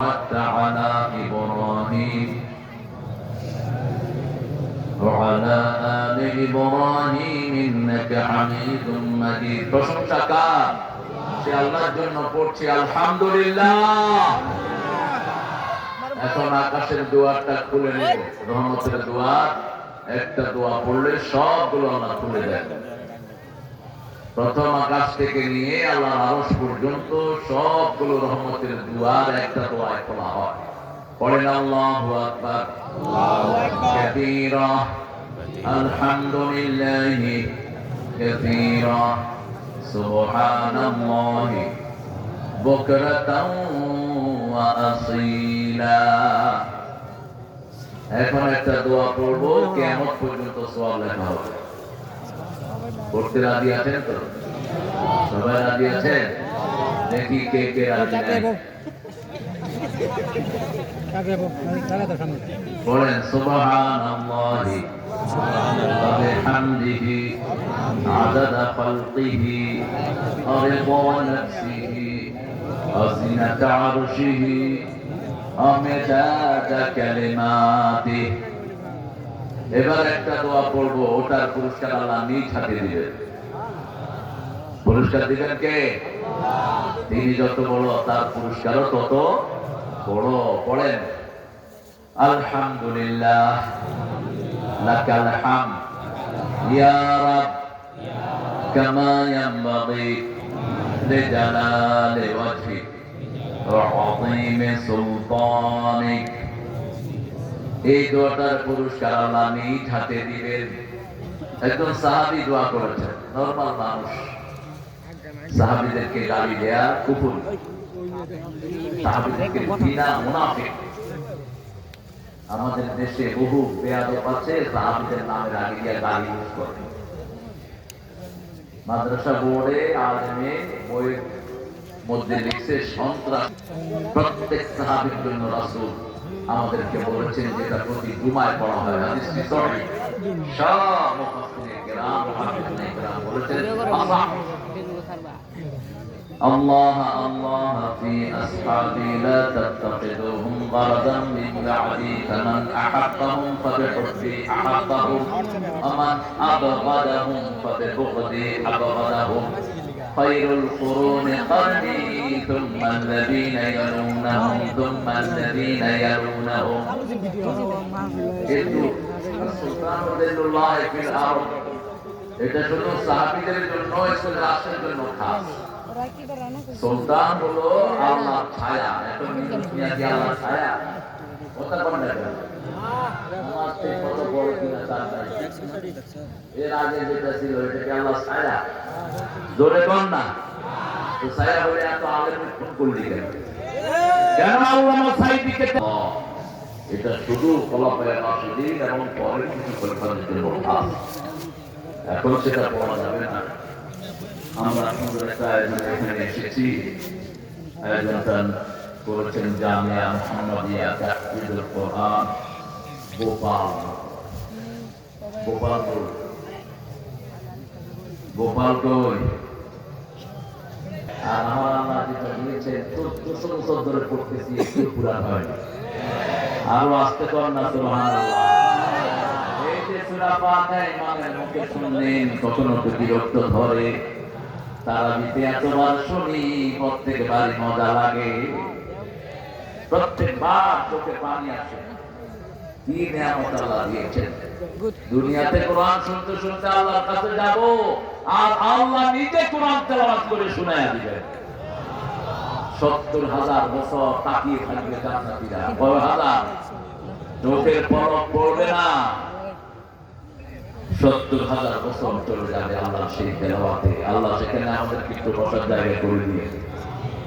على إبراهيم وعلى آل إبراهيم إنك حميد مجيد প্রশংসা কার? সে আল্লাহর জন্য পড়ছি আলহামদুলিল্লাহ। এখন আকাশের দুয়ারটা খুলে নেব, রহমতের দুয়ার। একটা দোয়া পড়লে সবগুলো আল্লাহ খুলে দেন। প্রথম আকাশ থেকে নিয়ে আল্লাহর আরশ পর্যন্ত সবগুলো রহমতের দুয়ার একটা দোয়ায় খোলা হয়। পড়েন আল্লাহু আকবার, আল্লাহু আকবার কাবীরা, আলহামদুলিল্লাহি কাসীরা, সুবহানাল্লাহি বুকরাতাও ওয়া আসীলা। এখন একটা দোয়া পড়বো, কিয়ামত পর্যন্ত সওয়াব লেখা হবে। পড়তে রাজি আছেন তো? সবাই রাজি আছেন? দেখি কে কে রাজি নাই। বলেন সুবহানাল্লাহি ওয়া বিহামদিহি আদাদা খালকিহি ওয়া রিদা নাফসিহি ওয়া জিনাতা আরশিহি ওয়া মিদাদা কালিমাতিহি। এবার একটা দোয়া পড়বো, ওটার পুরস্কার আল্লাহ নিজ হাতে দিবেন। পুরস্কার দিবেন কে? তিনি যত বড় তার পুরস্কারও তত বড়। পড়েন আলহামদুলিল্লাহ লাকাল হামদ ইয়া রাব কামা ইয়ানবাগি লিজালালি ওয়াজহিক ওয়া আযীমি সুলতানিক। এই দোয়াটার পুরস্কার আল্লাহ নিজ হাতে দিবেন। একজন সাহাবী দোয়া করেছেন, নরমাল মানুষ। সাহাবীদেরকে গালি দেয়া কুফর, সাহাবীদেরকে ঘৃণা, মুনাফিক। আমাদের দেশে বহু বেয়াদব আছে, সাহাবীদের নামে আগে দিয়ে গালি ইউজ করে। মাদ্রাসা বোর্ডে আলেমে বইয়ের মধ্যে লিখছে সন্ত্রাস। প্রত্যেক সাহাবীর জন্য রাসূল আমাদেরকে বলেছেন যেটা প্রতি জুমায় পড়া হয়, হাদিসটি সহিহ। সব মুফাসসিরিন কিরাম, মুহাদ্দিসিন কিরাম বলেছেন আল্লাহ আল্লাহ ফি আসহাবি লা তাত্তাখিদুহুম গারাদান মিন বা'দি ফামান আহাব্বাহুম ফাবিহুব্বি আহাব্বাহুম ওয়া মান আবগাদাহুম ফাবিবুগদি আবগাদাহুম। খায়রুল কুরুনি কারনি থুম্মা আল্লাযীনা ইয়ালুনাহুম থুম্মা আল্লাযীনা ইয়ালুনাহুম। কিন্তু সুলতানুল্লাহ ফিল আরদ, এটা শুধু সাহাবীদের জন্য, এটা রাষ্ট্রের জন্য খাস। সুলতান হলো আল্লাহর ছায়া। এখন দুনিয়া কি আল্লাহর ছায়া? কথা বলেন না কেন? নামাজ ঠিক মতো পড়ো কিনা তার নাই। এর আগে যেটা ছিল এটা কি আল্লাহর ছায়া? জোরে বল না। তো ছায়া হলে এত আলেম খুন করলি কেন? কেন আল্লামা সাইদিকে? এটা শুধু খোলাফায়ে রাশিদিন এবং পরের কিছু খলিফাদের জন্য খাস। এখন সেটা পড়া যাবে না। আমরা সুন্দর একটা এখানে এসেছি, আয়োজন করেছেন জামিয়া মুহাম্মাদিয়া তাহফিজুল কোরআন গোপালগঞ্জ। আর আমার আল্লাহ যেটা দিয়েছেন 1400 বছর ধরে পড়তেছি, একটু পুরান হয়নি। আরো আসতে করেন না সুবহানাল্লাহ। এই যে সূরা ফাতিহা ইমামের মুখে শুনলেন, কখনো তো বিরক্ত ধরে। তারা দিতে এতবার শুনি, প্রত্যেকবারই মজা লাগে, প্রত্যেকবার চোখে পানি আসে। কি নিয়ামত আল্লাহ দিয়েছেন। দুনিয়াতে কোরআন শুনতে শুনতে আল্লাহর কাছে যাব, আর আল্লাহ নিজে কোরআন তেলাওয়াত করে শোনায়া দিবেন। 70,000 বছর তাকিয়ে থাকবে জান্নাতীরা। কয় হাজার? চোখের পলক পড়বে না। 70,000 বছর চলে যাবে আল্লাহ সেই তেলাওয়াতে। আল্লাহ সেখানে আমাদেরকে একটু বসার জায়গা করে দিয়ে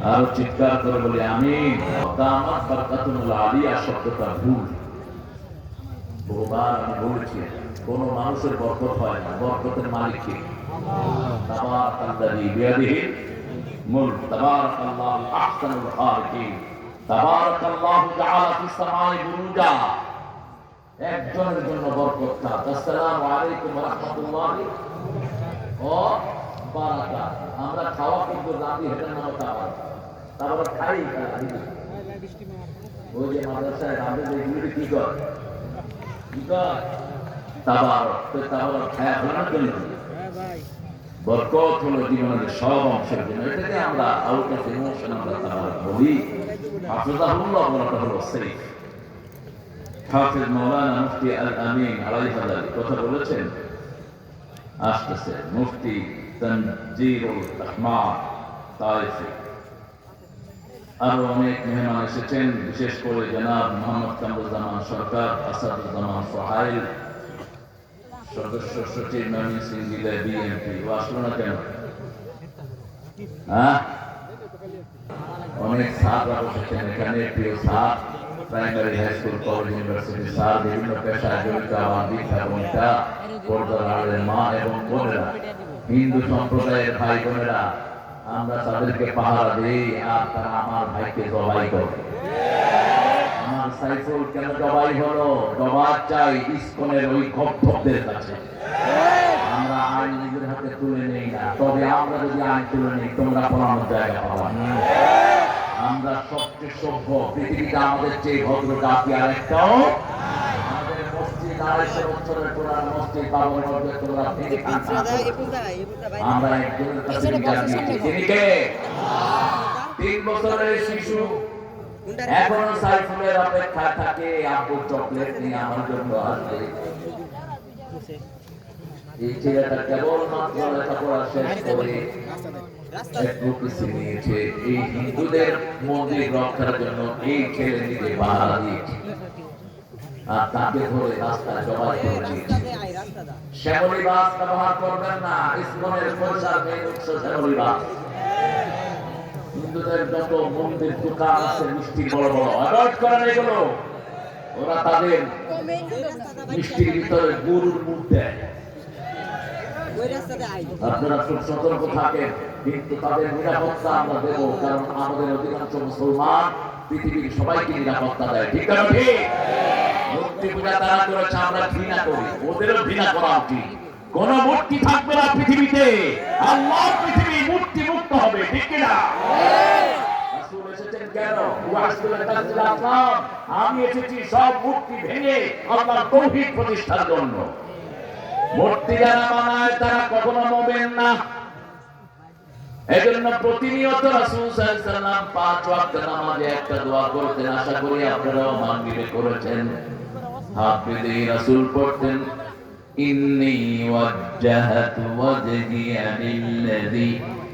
আরো চিৎকার করে বলি আমিন। দামাত বারাকাতুল আলিয়া শব্দটা ভুল। বহুবার আমি বলেছি, কোন মানুষের বরকত হয় না, বরকতের মালিক কে? তাবারাকাল্লাযী বিয়াদিহিল মুলক, তাবারাকাল্লাহু আহসানুল খালিকিন, তাবারাকাল্লাহু জাআলা ফিস সামাই বুরুজা। একজনের জন্য বরকত না। আসসালামু আলাইকুম ওয়া রাহমাতুল্লাহি ওয়া বারাকাতুহু। আমরা খাওয়া কিন্তু রাতে হেঁটে না, তারপর খাই। ওই যে মাদ্রাসায় আমাদের এগুলি কি কর তাবারক, তো তাবারক খায়া ফেলানোর জন্য বরকত হলো জীবনের সব অংশের জন্য। এটাকে আমরা আউট অফ ইমোশন আমরা তাবারক বলি। হাফিজাহুল্লাহ বলাটা হলো সেফ। হাফিজ মাওলানা মুফতি আল আমিন আলাইহিস কথা বলেছেন, আসতেছে মুফতি তানজিরুল রহমান তাইফি, আরো অনেক মেহমান এসেছেন, বিশেষ করে জনাব মোহাম্মদ কামরুজ্জামান সরকার, আসাদুজ্জামান সোহাইল, সদস্য সচিব ময়মনসিংহ বিএনপি। ও আসলো না কেন? অনেক স্যাররা বসেছেন এখানে, প্রিয় sir, primary high school, college, university sir, বিভিন্ন পেশায় জড়িত আমার দীক্ষা বোনটা, পর্দার আড়ালের মা এবং বোনেরা, হিন্দু সম্প্রদায়ের ভাই বোনেরা, আমরা তাদেরকে পাহারা দিই আর তারা আমার ভাইকে জবাই করে। আমার সাইফুল কেন জবাই হলো? জবাব চাই ইসকনের ওই খপ্পদের কাছে। আমরা আইন নিজের হাতে তুলে নেই না, তবে আমরা যদি আইন তুলে নেই তোমরা পড়ানোর জায়গা পাবা না। আমরা সবচেয়ে সভ্য, পৃথিবীতে আমাদের চেয়ে ভদ্র জাতি আর একটাও। আমাদের মসজিদ 250 বছরের পুরানো মসজিদ, বাবর মসজিদ তোমরা ভেঙে আমরা একজনের কাছে জানিয়েছি, তিনি কে? 3 বছরের শিশু এখনো সাইফুলের অপেক্ষা থাকে, আব্বু চকলেট নিয়ে আমার জন্য আসবে। এই ছেলেটা কেবল মাত্র লেখাপড়া শেষ করে একটু কিছু নিয়েছে, এই হিন্দুদের মন্দির রক্ষার জন্য এই ছেলে নিজে পাহারা দিয়েছে আর তাকে ধরে রাস্তায় জবাই করে দিয়েছে। শ্যামলী বাস ব্যবহার করবেন না, ইসকনের পয়সা মেয়ে উৎস শ্যামলী বাস। হিন্দুদের যত মন্দির দোকান আছে মিষ্টি বড় বড় অ্যাভয়েড করেন এগুলো। ওরা তাদের মিষ্টির ভিতরে গরুর মুখ দেয়। আপনারা খুব সতর্ক থাকেন, কিন্তু তাদের নিরাপত্তা আমরা দেবো, কারণ আমাদের অধিকাংশ মুসলমান পৃথিবীর সবাইকে নিরাপত্তা দেয়। ঠিক আছে? ঠিক। মূর্তি পূজা তারা করেছে, আমরা ঘৃণা করি, ওদেরও ঘৃণা করা উচিত। কোন মূর্তি থাকবে না পৃথিবীতে, আল্লাহর পৃথিবী মূর্তি মুক্ত হবে। ঠিক কিনা? রাসূল এসেছেন কেন? আমি এসেছি সব মূর্তি ভেঙে আল্লাহর তাওহীদ প্রতিষ্ঠার জন্য। মূর্তি যারা বানায় তারা কখনো মুমিন না। এজন্য প্রতিনিয়ত রাসূল সাল্লাল্লাহু আলাইহি ওয়াসাল্লাম 5 ওয়াক্ত নামাজে একটা দোয়া করতেন, আশা করি আপনারাও মানবিলে করেছেন। হাফিজে রাসূল পড়তেন, ইন্নী ওয়াজ্জাহতু ওয়াজহিয়া লিল্লাযী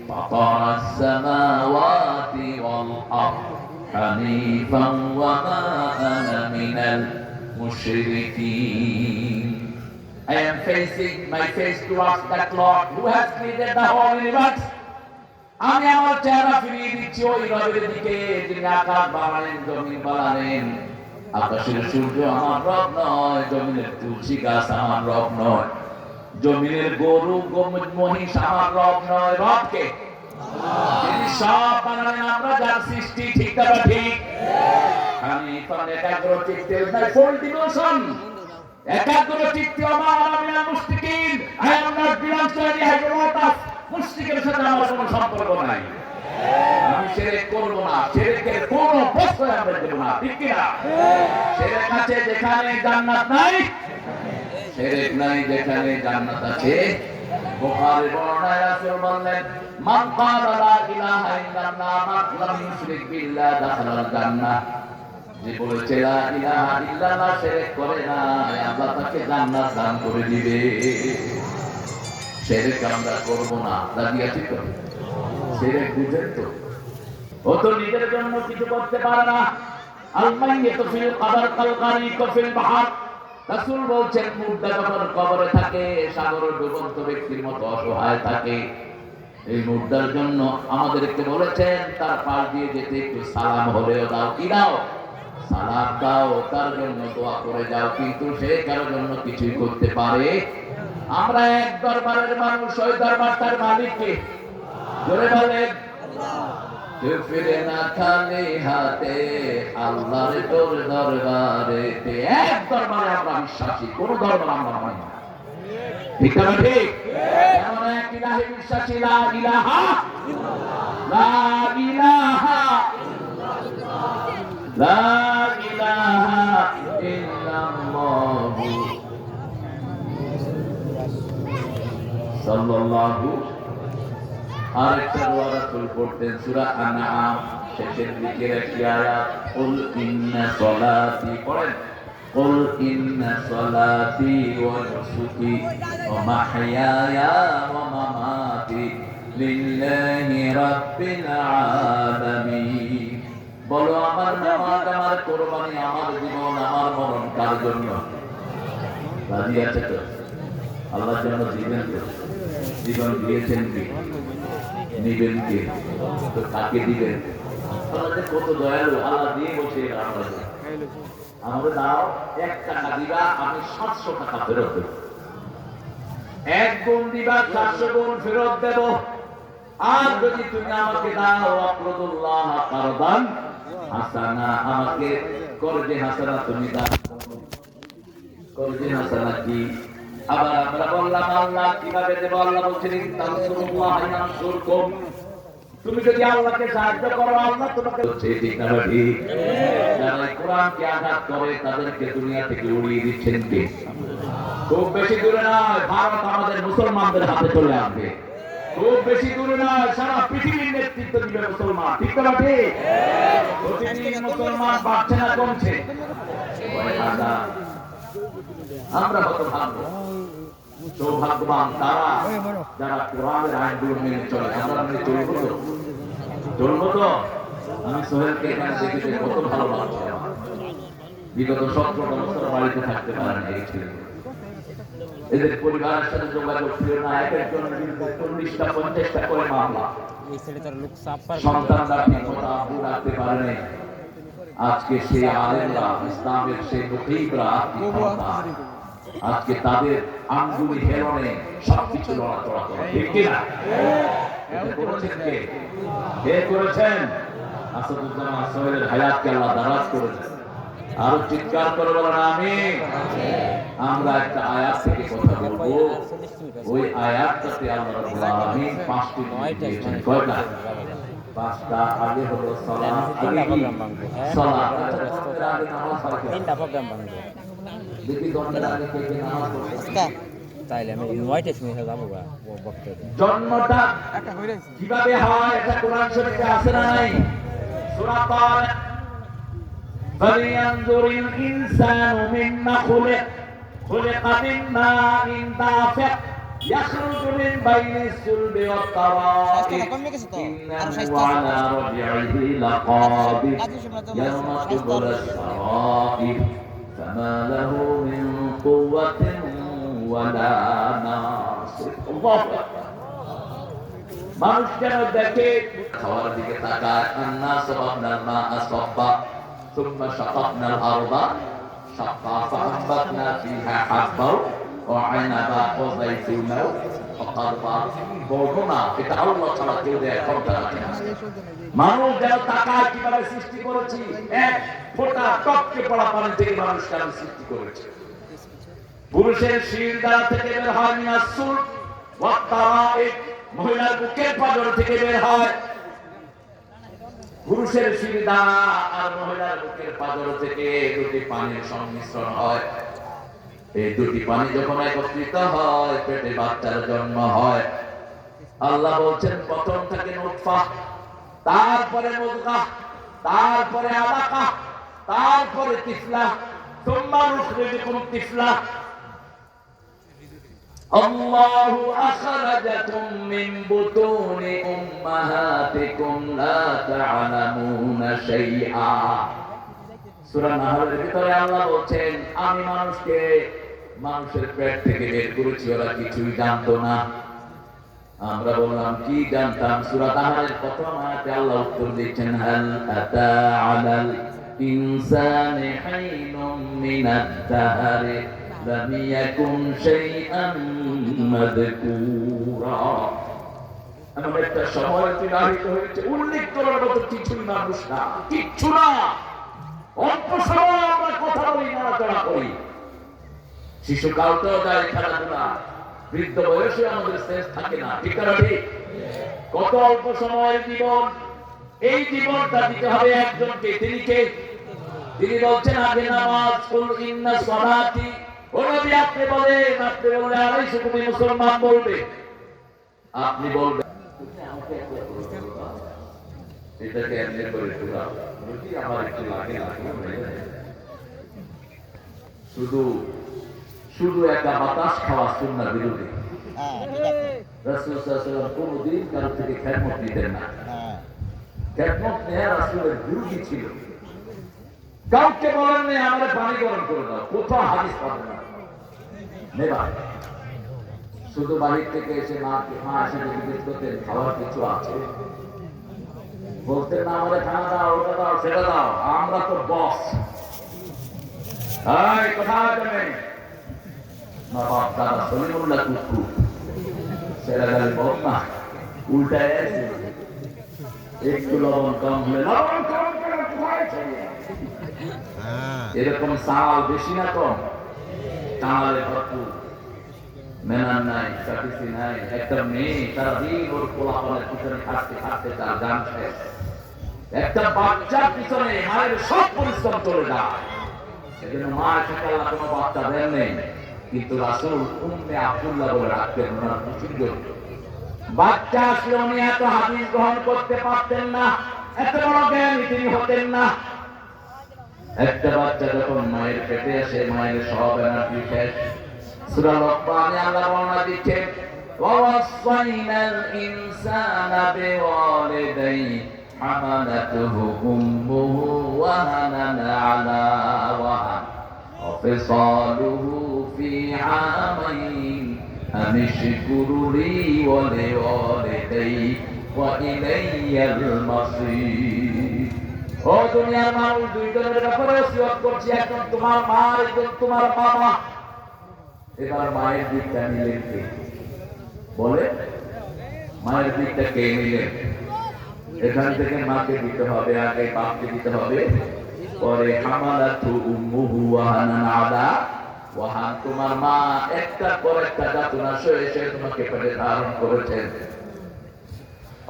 ফাতারাস সামাওয়াতি ওয়াল আরদ হানিফান ওয়া মা আনা মিনাল মুশরিকিন। I am facing my face towards that Lord who has created the whole universe. আমি আমার চেহারা ফিরিয়ে দিচ্ছি ওই রবের দিকে যিনি আকাশ বানালেন, জমিন বানালেন। আকাশের সূর্য আমার রব নয়, জমিনের তুলসী গাছ আমার রব নয়, জমিনের গরু মহিষ আমার রব নয়। রবকে তিনি সব বানালেন, আমরা যার সৃষ্টি। ঠিক না? ঠিক। আমি একাগ্র চিত্তে ফুল ডিভোশন, একাগ্র চিত্তে আমার Amina মুশরিকিন। I am not belongs to any idol. মুশরিকের সাথে আমার কোনো সম্পর্ক নাই। আমি শিরক করব না, শিরকের কোনো প্রশ্রয় আমরা দেব না। ঠিক কি না? শিরক আছে যেখানে জান্নাত নাই, শিরক নাই যেখানে জান্নাত আছে। বুখারী বর্ণনায় রাসূল বললেন, মান ক্বালা লা ইলাহা ইল্লাল্লাহ ওয়া লাম ইউশরিক বিল্লাহ দাখালাল জান্নাহ। যে বলেছে লা ইলাহা ইল্লাল্লাহ, শিরক করে না, আল্লাহ তাকে জান্নাত দান করে দিবে। শিরক আমরা করব না, রাজি আছি তো? শিরক বুঝেন তো? ও তো নিজের জন্য কিছু করতে পারে না। আল মাইয়াতু ফিল কবর কাল গারিক ফিল বাহর। রাসূল বলেছেন, মুর্দা যখন কবরে থাকে সাগরে ডুবন্ত ব্যক্তির মতো অসহায় থাকে। এই মুর্দার জন্য আমাদেরকে বলেছেন তার পাশ দিয়ে যেতে একটু সালাম হলেও দাও। কি দাও? সালাম দাও, তার জন্য দোয়া করে যাও। কিন্তু সে কারোর জন্য কিছুই করতে পারে। আমরা এক দরবারের মানুষ, ওই দরবার তার মালিককে। জোরে বলেন, কেউ ফিরে না খালি হাতে, আল্লাহর তোর দরবারে। এক দরবারে আমরা বিশ্বাসী, কোন দরবার আমরা মানি না। ঠিক না? ঠিক। এমন এক ইলাহি বিশ্বাসী, লা ইলাহা ইল্লাল্লাহ, লা ইলাহা লা ইলাহা ইল্লাল্লাহু সাল্লাল্লাহু আরেকটা দোয়া রাসূল পড়তেন সূরা আনআম শেষের দিকের একটি আয়াত কুল ইন্না সলাতি পড়েন কুল ইন্না সলাতি ওয়া নুসুকি ওয়া মাহইয়ায়া ওয়া মামাতি লিল্লাহি রাব্বিল আলামিন বলো আমার নামাজ আমার কুরবানি আমার জীবন আমার মরণ কার জন্য রাজি আছে তো আল্লাহর জন্য জীবন তো জীবন দিয়েছেন কি নিবেন কে তো কাকে দিবেন আল্লাহ কত দয়ালু আল্লাহ দিয়ে বসে আমাদের দাও 1 টাকা দিবা আমি 700 টাকা ফেরত দেব 1 গুণ দিবা 400 গুণ ফেরত দেব আর যদি তুমি আমাকে দাও আব্দুল্লাহ কারদান হাসানা আমাকে করজে হাসানা তুমি দাও করজে হাসানা কি আবার আমরা বললাম আল্লাহ কিভাবে দেব আল্লাহ বলছেন তানসুরুল্লাহ ইয়ানসুরকুম তুমি যদি আল্লাহকে সাহায্য করো আল্লাহ তোমাকে ঠিক না ঠিক যারা কোরআনকে আঘাত করে তাদেরকে দুনিয়া থেকে উড়িয়ে দিচ্ছেন কে খুব বেশি দূরে নয় ভারত আমাদের মুসলমানদের হাতে চলে আসবে খুব বেশি দূরে নয় সারা পৃথিবীর নেতৃত্ব দিবে মুসলমান ঠিক না ঠিক প্রতিদিন মুসলমান বাড়ছে না কমছে আমরা কত ভাগ্য সৌভাগ্যবান তারা যারা কোরআনের আইনগুলো মেনে চলে আমরা মেনে চলবো তো আমি সোহেলকে এখানে দেখেছি কত ভালো লাগছে বিগত 17 বছর বাড়িতে থাকতে পারেন এই ছেলে এদের পরিবারের সাথে যোগাযোগ ছিল না একজন 40টা 50টা করে মামলা সন্তানরা ঠিক মতো আব্বু রাখতে পারেনি আজকে সেই আলেমরা ইসলামের সেই মুখীরা আজকে তাদের আঙ্গুলি হেরণে সবকিছু লড়াচড়া করে ঠিক কিনা করেছেন কে করেছেন আসাদুজ্জামান সোহেলের হায়াতকে আল্লাহ দারাজ করেছেন আরো চিৎকার করে বলেন আমিন আমরা একটা আয়াত থেকে কথা বলবো ওই আয়াতটাতে আল্লাহ রাব্বুল আলামিন 5টি দিয়েছেন কয়টা 5টা আগে হলো সালাত আগে কি সালাত আগে নামাজ পড়তে 3টা প্রোগ্রাম বানাবো দেখি দন্ডের আগে কে কে নামাজ পড়ছে তাইলে আমি ইনভাইটেড হয়ে যাব গা ও বক্তব্য জন্মটা কিভাবে হয় এটা কোরআন শরীফে আছে না নাই সূরা তার فلينظر الإنسان مما خلق من ماء دافق يخرج من بين الصلب والترائب إنه على رجعه لقادر يوم تبلى السرائر فما له من قوة ولا ناصر الله মানুষ যেন দেখে খাওয়ার দিকে তাকায় আন্না সাবাবনাল মা সাব্বা ثم شققنا الأرض شقا فأنبتنا فيها حبا وعنبا وزيتونا وقضبا বলবো এটা আল্লাহ ছাড়া কেউ দেয় ক্ষমতা রাখে না মানুষ যেন তাকায় কিভাবে সৃষ্টি করেছি এক ফোঁটা টপকে পড়া পানি থেকে মানুষকে আমি সৃষ্টি করেছি পুরুষের শির দ্বারা থেকে বের হয় মিনাসুল ওয়াত্তারাইব মহিলার বুকের পাঁজর থেকে বের হয় পুরুষের শির দ্বারা আর মহিলার বুকের পাঁজর থেকে দুটি পানির সংমিশ্রণ হয় এই দুটি পানি যখন একত্রিত হয় পেটে বাচ্চার জন্ম হয় আল্লাহ বলছেন প্রথম থাকে নুতফা তারপরে মুদগা তারপরে আলাকা তারপরে তিফলা সুম্মা নুখরিজুকুম তিফলা আল্লাহু আখরাজাকুম মিন বুতুনি উম্মাহাতিকুম লা তা'লামুনা শাইআ সূরা নাহলের ভিতরে আল্লাহ বলেন আমি মানুষকে মানুষের পেট থেকে বের করেছি ওরা কিছুই জানতো না আমরা বললাম কি জানতাম সূরা নাহলের প্রথম আয়াতে আল্লাহ উত্তর দিয়েছেন হাল আতা আলাল ইনসানি হাইনুম মিনাদ দাহরি লাম ইয়াকুন শাইআন মাযকুরা এমন একটা সময় অতিবাহিত হয়েছে উল্লেখ করার মতো কিছুই মানুষ না কিচ্ছু না অল্প সময় আমরা কথা বলি নড়াচড়া করি শিশুকালটাও যায় খেলাধুলা বৃদ্ধ বয়সে আমাদের শেষ থাকে না ঠিক না ঠিক কত অল্প সময়ের জীবন এই জীবনটা দিতে হবে একজনকে তিনি কে তিনি বলছেন আগে নামাজ, কুল ইন্না সলাতি, ও নবী আপনি বলেন, আপনি বললে আড়াইশো কোটি মুসলমান বলবে, আপনি বলবেন এটাকে এমনি করে পুরা যদি আমার একটু লাগে শুধু শুধু একটা বাতাস খাওয়া সুন্নাহ বিরোধী। রাসূল সাল্লাল্লাহু আলাইহি ওয়াসাল্লাম কোনদিন কারো থেকে খেদমত নিতেন না। খেদমত নেওয়া রাসূলের বিরোধী ছিল। কাউকে বলেন না আমাদের পানি গরম করে দাও, কোথাও হাদিস পাবেন না। নেবা শুধু বাড়ির থেকে এসে মা এসে জিজ্ঞেস করতেন খাওয়ার কিছু আছে, বলতেন না আমাদের খানা দাও, ওটা দাও, সেটা দাও, আমরা তো বস। কোথায় যাবেন নবাব দাদা সলিমুল্লাহ কুকু সেরা গালি বল না, উল্টায় আছে একটু লবণ কম হলে লবণ কম করে খাইছে, এরকম চাল বেশি না কম, চালে ভরপুর, মেনার নাই, চাটিসি নাই। একটা মেয়ে সারাদিন ওর পোলাপানের পিছনে খাটতে খাটতে তার গান শেষ, একটা বাচ্চার পিছনে মায়ের সব পরিশ্রম চলে যায়। এজন্য মায়ের সাথে আল্লাহ কোনো বাচ্চা দেন নেই, কিন্তু রাসূল উম্মে আব্দুল্লাহ বলে রাখতেন, ওনার পছন্দ। বাচ্চা আসলে উনি এত হাদিস গ্রহণ করতে পারতেন না, এত বড় জ্ঞানী তিনি হতেন না। একটা বাচ্চা যখন মায়ের পেটে আসে, মায়ের সব এনার্জি শেষ। সূরা লোকমানে আল্লাহ বর্ণনা দিচ্ছেন, ওয়াসাইনাল ইনসানা বিওয়ালিদাইহি হামালাতুহু উম্মুহু ওয়াহানান আলা ওয়াহান ওয়া ফিসালুহু ফি আমাইন আনিশকুরু লি ওয়া লিওয়ালিদাইহি ওয়া ইলাইয়াল মাসীর। ও দুনিয়ার মানুষ, দুইজনের ব্যাপারে ওসিয়ত করছি, একজন তোমার মা, একজন তোমার বাবা। এবার মায়ের দিকটা নিলেন কে? বলে মায়ের দিকটা কে নিলেন? এখান থেকে মাকে দিতে হবে, আগে বাপকে দিতে হবে, পরে হামালাতু উম্মুহু ওয়াহানান আলা ওয়াহান। তোমার মা একটার পর একটা যাতনা সয়ে সয়ে তোমাকে পেটে ধারণ করেছেন।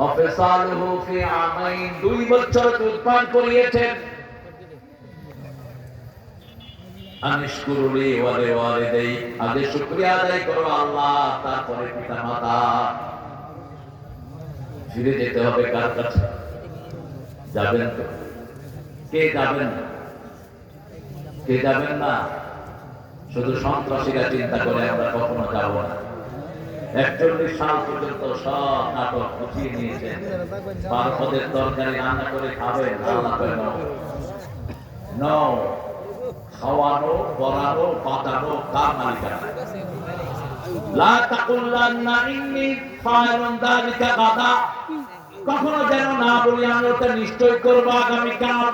অফিসালুহু ফি আমাইন, 2 বছর দুধ পান করিয়েছেন। আনিশকুরুলি ওয়া লিওয়ালিদাই, আগে শুকরিয়া আদায় করো আল্লাহ, তারপরে পিতামাতা। ফিরে যেতে হবে কার কাছে? যাবেন তো? কে যাবেন না? কে যাবেন না? শুধু সন্ত্রাসীরা চিন্তা করে আমরা কখনো যাব না। 41 সাল পর্যন্ত সব নাটক গুছিয়ে নিয়েছেন, 12 পদের তরকারি রান্না করে খাবেন, আল্লাহ কেন নো, খাওয়ানো, পরানো, পাতানো কার মালিকানা? লা তাকুল্লান্না ইন্নী ফাইলুন যালিকা গাদা, কখনো যেন না বলি আমি ওটা নিশ্চয় করব আগামীকাল।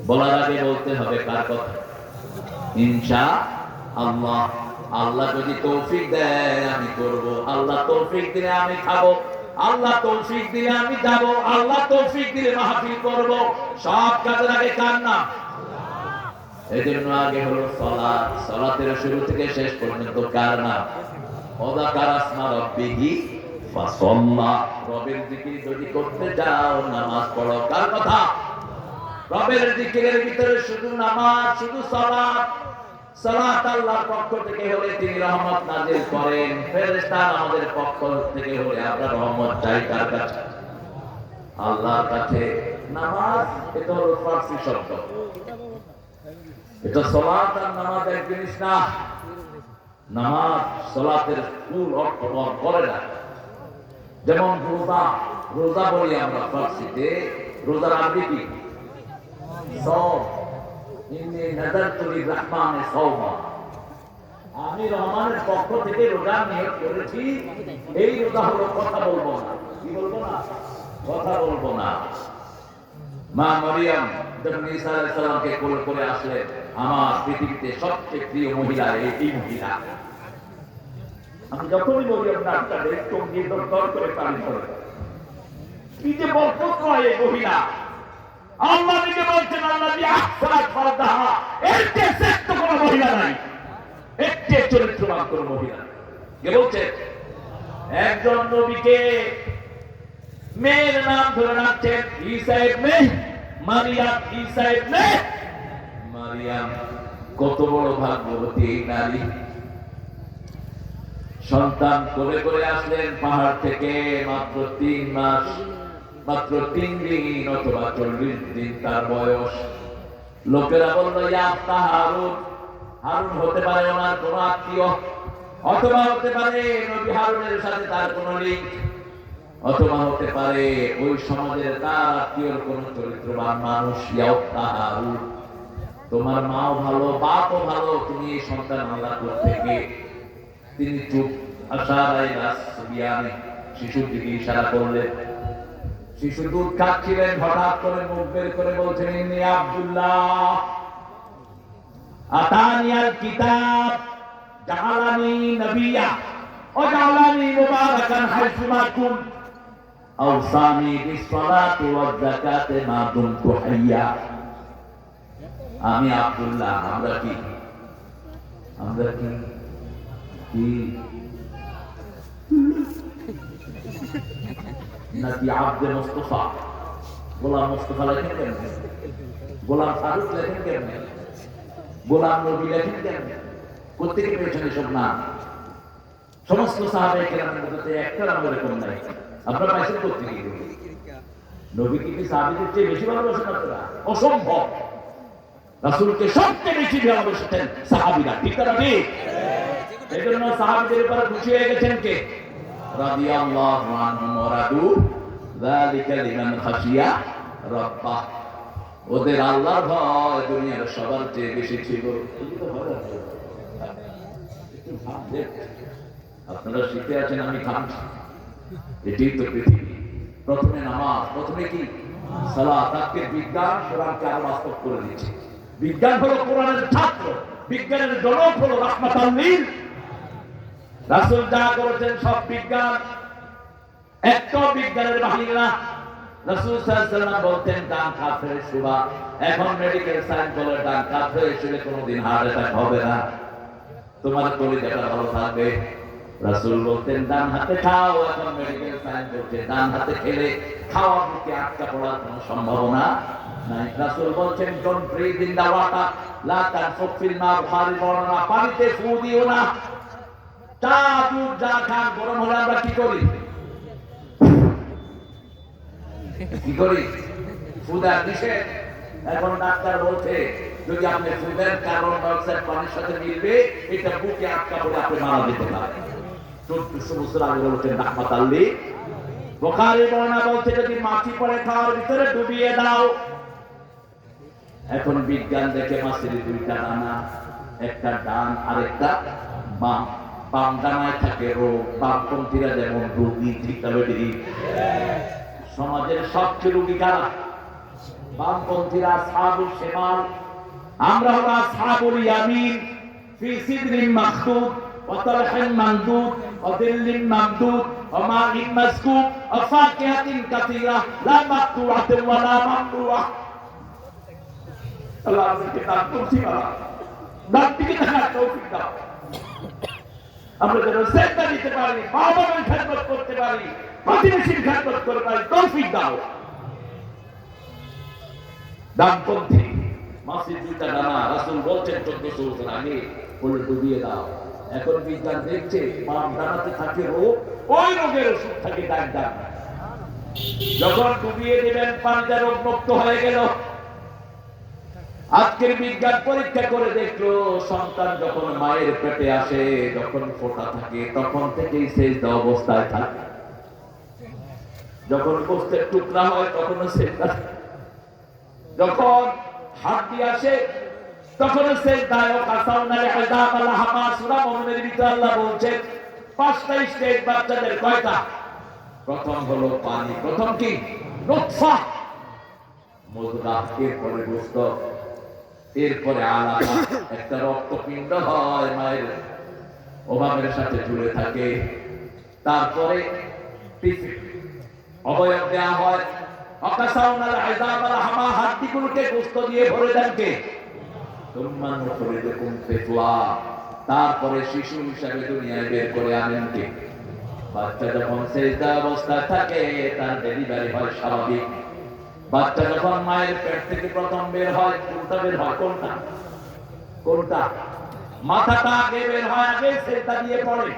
বলার আগে বলতে হবে কার কথা? ইনশাআল্লাহ। আল্লাহ যদি তৌফিক দেয় আমি করব, আল্লাহ তৌফিক দিলে আমি খাবো, আল্লাহ তৌফিক দিলে আমি যাব, আল্লাহ তৌফিক দিলে মাহফিল করব। সব কাজের আগে কার নাম? এজন্য আগে হলো সালাত, সালাতের শুরু থেকে শেষ পর্যন্ত কার নাম? ওয়াযাকারা ইসমা রাব্বিহি ফাসাল্লা। রবের জিকির যদি করতে যাও নামাজ পড়ো, কার কথা? রবের জিকিরের ভিতরে শুধু নামাজ, শুধু সালাত। সালাত আল্লাহর পক্ষ থেকে হলে তিনি রহমত নাযিল করেন, ফেরেশতা আমাদের পক্ষ থেকে হলে আমরা রহমত চাই কার কাছে? আল্লাহর কাছে। নামাজ এটা হলো ফারসি শব্দ, এটা সালাত আর নামাজ এক জিনিস না। নামাজ সালাতের ফুল অর্থ বহন করে না। যেমন রোজা, রোজা বলি আমরা ফারসিতে, রোজার আরবি কি? সওম। ইন্নী নাযারতু লির-রাহমানি সাওমা, আমি রহমানের পক্ষ থেকে রোজা নিয়ত করেছি। এই রোজা হলো কথা বলবো না। কি বলবো না? কথা বলবো না। মা মারিয়াম যখন ঈসা আলাইহিস সালামকে কোলে করে আসলেন, আমার পৃথিবীতে সবচেয়ে প্রিয় মহিলা এই মহিলা। আমি যখনই মরিয়ম নামটা দেখি চোখ দিয়ে দর করে পানি পড়ে। কি যে বরকত নয় এই মহিলা! আল্লাহ নিজে বলছেন আল্লাযী আহসানাত ফারদাহা, এর চেয়ে শ্রেষ্ঠ কোনো মহিলা নাই, এর চেয়ে চরিত্রবান কোনো মহিলা। কে বলছে? একজন নবীকে মেয়ের নাম ধরে রাখছেন ঈসা ইবনে মারিয়াম ঈসা ইবনে মারিয়াম। কত বড় ভাগ্যবতী এই নারী। সন্তান করে করে আসলেন পাহাড় থেকে, মাত্র 3 মাস, মাত্র 3 দিন অথবা 40 দিন তার বয়স। লোকেরা বলল ইয়া হারুন, হারুন হতে পারে ওনার কোন আত্মীয়, অথবা হতে পারে নবী হারুনের সাথে তার কোন লিঙ্ক, অথবা হতে পারে ওই সমাজের তার আত্মীয়র কোন চরিত্রবান মানুষ। ইয়া হারুন, তোমার মাও ভালো, বাপও ভালো, তুমি এই সন্তান আল্লাহ থেকে। তিনি চুপ। শিশুর দিকে ইশারা করলেন। শিশু দুধ খাচ্ছিলেন, হঠাৎ করে মুখ বের করে বলছেন ইন্নী আব্দুল্লাহ আতানিয়াল কিতাব জাআলানি নবিয়্যা ওয়া জাআলানি মুবারাকান হাইসুমা কুনত আওসানি বিসসালাতি ওয়াজ যাকাতি মা দুমতু হাইয়্যা। আমি আব্দুল্লাহ। আমরা কি নাকি আব্দে মুস্তাফা? গোলাম মুস্তাফা লেখেন কেন? গোলাম ফারুক লেখেন কেন? গোলাম নবী লেখেন কেন? কোথেকে পেয়েছেন এসব নাম? সমস্ত সাহাবায়ে কেরামের মধ্যে একটা নাম এরকম নাই। আপনারা পাইছেন কোথেকে? নবী কি সাহাবীদের চেয়ে বেশি ভালোবাসেন আপনারা? অসম্ভব। রাসূলকে সবচেয়ে বেশি ভালোবাসতেন সাহাবীরা, ঠিক না? ঠিক। এজন্য সাহাবীদের উপর খুশি হয়ে গেছেন কে? রাদিয়াল্লাহু আনহুম ওয়া রাদু যালিকা লিমান খাশিয়া রাব্বাহ। ওদের আল্লাহর ভয় দুনিয়ার সবার চেয়ে বেশি ছিল। আপনারা শিখে আছেন, আমি খাচ্ছি। এটাই তো পৃথিবী। প্রথমে নামাজ, প্রথমে কি সালাত। আজকে বিজ্ঞান কোরআনকে আরো বাস্তব করে দিচ্ছে। বিজ্ঞান হলো কোরআনের ছাত্র, বিজ্ঞানের জনক হলো রাহমাতাল লিল। রাসূল যা করেছেন সব বিজ্ঞান, একটা বিজ্ঞানের বাহিরে না। রাসূল সাল্লাল্লাহু আলাইহি ওয়াসাল্লাম বলতেন ডান কাফে শুবা। এখন মেডিকেল সায়েন্স বলে ডান কাফে শুলে কোনোদিন হার্ট অ্যাটাক হবে না, তোমার কলিজাটা ভালো থাকবে। রাসূল বলতেন ডান হাতে খাও, এখন মেডিকেল সায়েন্স বলছে ডান হাতে খেলে খাওয়া বুকে আটকা পড়ার কোনো সম্ভাবনা নাই। রাসূল বলছেন don't breathe in the water, লা তানফুক ফিল মা। বুখারী বর্ণনা, পানিতে ফু দিও না। চা দুধ যা খান গরম হলে আমরা কি করি? ফুদা নিষেধ। এখন ডাক্তার বলছে যদি আপনি ফুদের কার্বন ডাইঅক্সাইড পানির সাথে মিলবে, এটা বুকে আটকা পড়ে আপনি মারা যেতে পারেন। 1400 বছর আগে বলছেন রাহমাতাল লিল। বুখারী বর্ণনা বলছে যদি মাছি পড়ে খাওয়ার ভিতরে ডুবিয়ে দাও। এখন বিজ্ঞান দেখে মাছের দুইটা ডানা, একটা ডান আর একটা বাম। বাম ডানায় থাকে রোগ, বামপন্থীরা যেমন রোগী, ঠিক না? সমাজের সবচেয়ে রোগী কারা? বামপন্থীরা আসহাবুল শিমাল। আমরা হলো আসহাবুল ইয়ামিন। ফি সিদরিন মাখদুদ ওয়া তারহিন মামদুদ ওয়া দিল্লিন মামদুদ ওয়া মাইন মাসকুব ওয়া ফাকিহাতিন কাসীরা লা মাকতুআতিন ওয়া লা মামনুআ। আল্লাহ আমাদেরকে তার তৌফিক দাও, দাঁতটিকে দেখার তৌফিক দাও। আমরা যেন সেজদা দিতে পারি, বাবার খেদমত করতে পারি, প্রতিবেশীর খেদমত করতে পারি, তৌফিক দাও। ডানপন্থী মাছের দুইটা ডানা, রাসূল বলছেন 1400 বছর আগে বলে ডুবিয়ে দাও। এখন বিজ্ঞান দেখছে বাম ডানাতে থাকে রোগ, ওই রোগের ওষুধ থাকে ডান ডানা। যখন ডুবিয়ে দেবেন পানিতে রোগ মুক্ত হয়ে গেল। আজকের বিজ্ঞান পরীক্ষা করে দেখলো সন্তান যখন মায়ের পেটে আসে, যখন ফোঁটা থাকে তখন থেকেই সেজদা অবস্থায় থাকে। যখন গোশতের টুকরা হয় তখনও সেজদা, যখন হাড্ডি আসে তখন সেজদায়। কাসাউনা লিহাদাম আল্লাহমা। সূরা মুমিনের ভিতরে আল্লাহ বলছেন 5টা স্টেজ বাচ্চাদের। কয়টা? প্রথম হলো পানি, প্রথম কি? নুতফা, মুদগা, এরপরে গোশত, এরপরে আলাদা একটা রক্তপিণ্ড হয়, মায়ের অভাবের সাথে জুড়ে থাকে। তারপরে অবয়ব দেওয়া হয়। হাড্ডিগুলোকে গোশত দিয়ে ভরে দেন কে? তারপরে শিশু হিসাবে দুনিয়ায় বের করে আনেন কে? বাচ্চা যখন সেজদা অবস্থায় থাকে তার ডেলিভারি হয় স্বাভাবিক। বাচ্চা যখন মায়ের পেট থেকে প্রথম বের হয় কোনটা বের হয়? কোনটা কোনটা? মাথাটা আগে বের হয়, আগে সেটা দিয়ে পড়ে।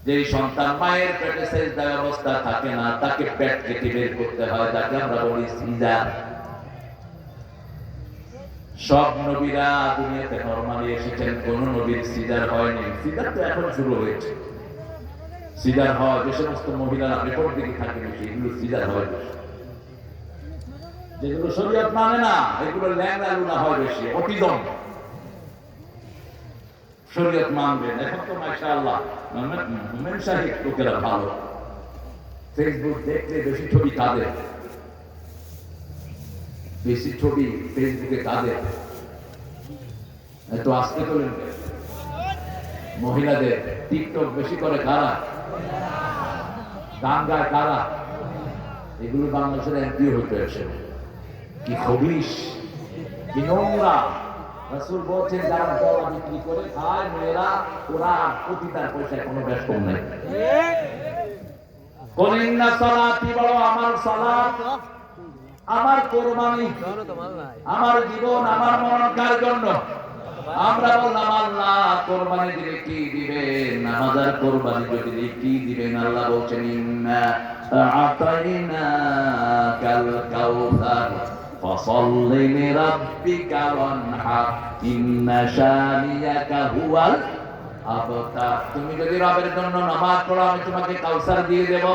যে সন্তান মায়ের পেটে সেজদায় অবস্থা থাকে না, তাকে পেট কেটে বের করতে হয়, তাকে আমরা বলি সিজার। সব নবীরা দুনিয়াতে নরমালি এসেছেন, কোন নবীর সিজার হয়নি। সিজার তো এখন শুরু হয়েছে। সিজার হয় যে সমস্ত মহিলারা রিপোর্ট দিকে থাকে বেশি, এগুলো সিজার হয় বেশি। যেগুলো শরীয়ত মানে না, এগুলো ল্যাংড়া লুলা হয় বেশি, অটিজম। শরীয়ত মানবেন। এখন তো মাশাআল্লাহ মোমেন সাহেব লোকেরা ভালো, ফেসবুক দেখলে বেশি ছবি কাঁদে, বেশি ছবি ফেসবুকে কাঁদে। এত আস্তে করেন। মহিলাদের টিকটক বেশি করে কারা? গান গায় কারা? এগুলো বাংলাদেশের এমপি হইতে আসে। কি খবিশ, কি নোংরা। রাসূল বলছেন যারা গলা বিক্রি করে খায় মেয়েরা, ওরা পতিতার পয়সায় কোনো বেশ কম নাই। কলিন্না সালাতি, বড় আমার সালাত, আমার কোরবানি, আমার জীবন, আমার মরণ কার জন্য? আমরা বললাম আল্লাহ কোরবানি দিলে কি দিবেন? নামাজের কোরবানি যদি কি দিবেন? আল্লাহ বলছেন ইন্না আতাইনাকাল কাউসার ফাসাল্লি লিরাব্বিকা ওয়ানহার ইন্না শানিয়াকা হুয়াল আবতার। তুমি যদি রবের জন্য নামাজ পড়ো, আমি তোমাকে কাউসার দিয়ে দেব।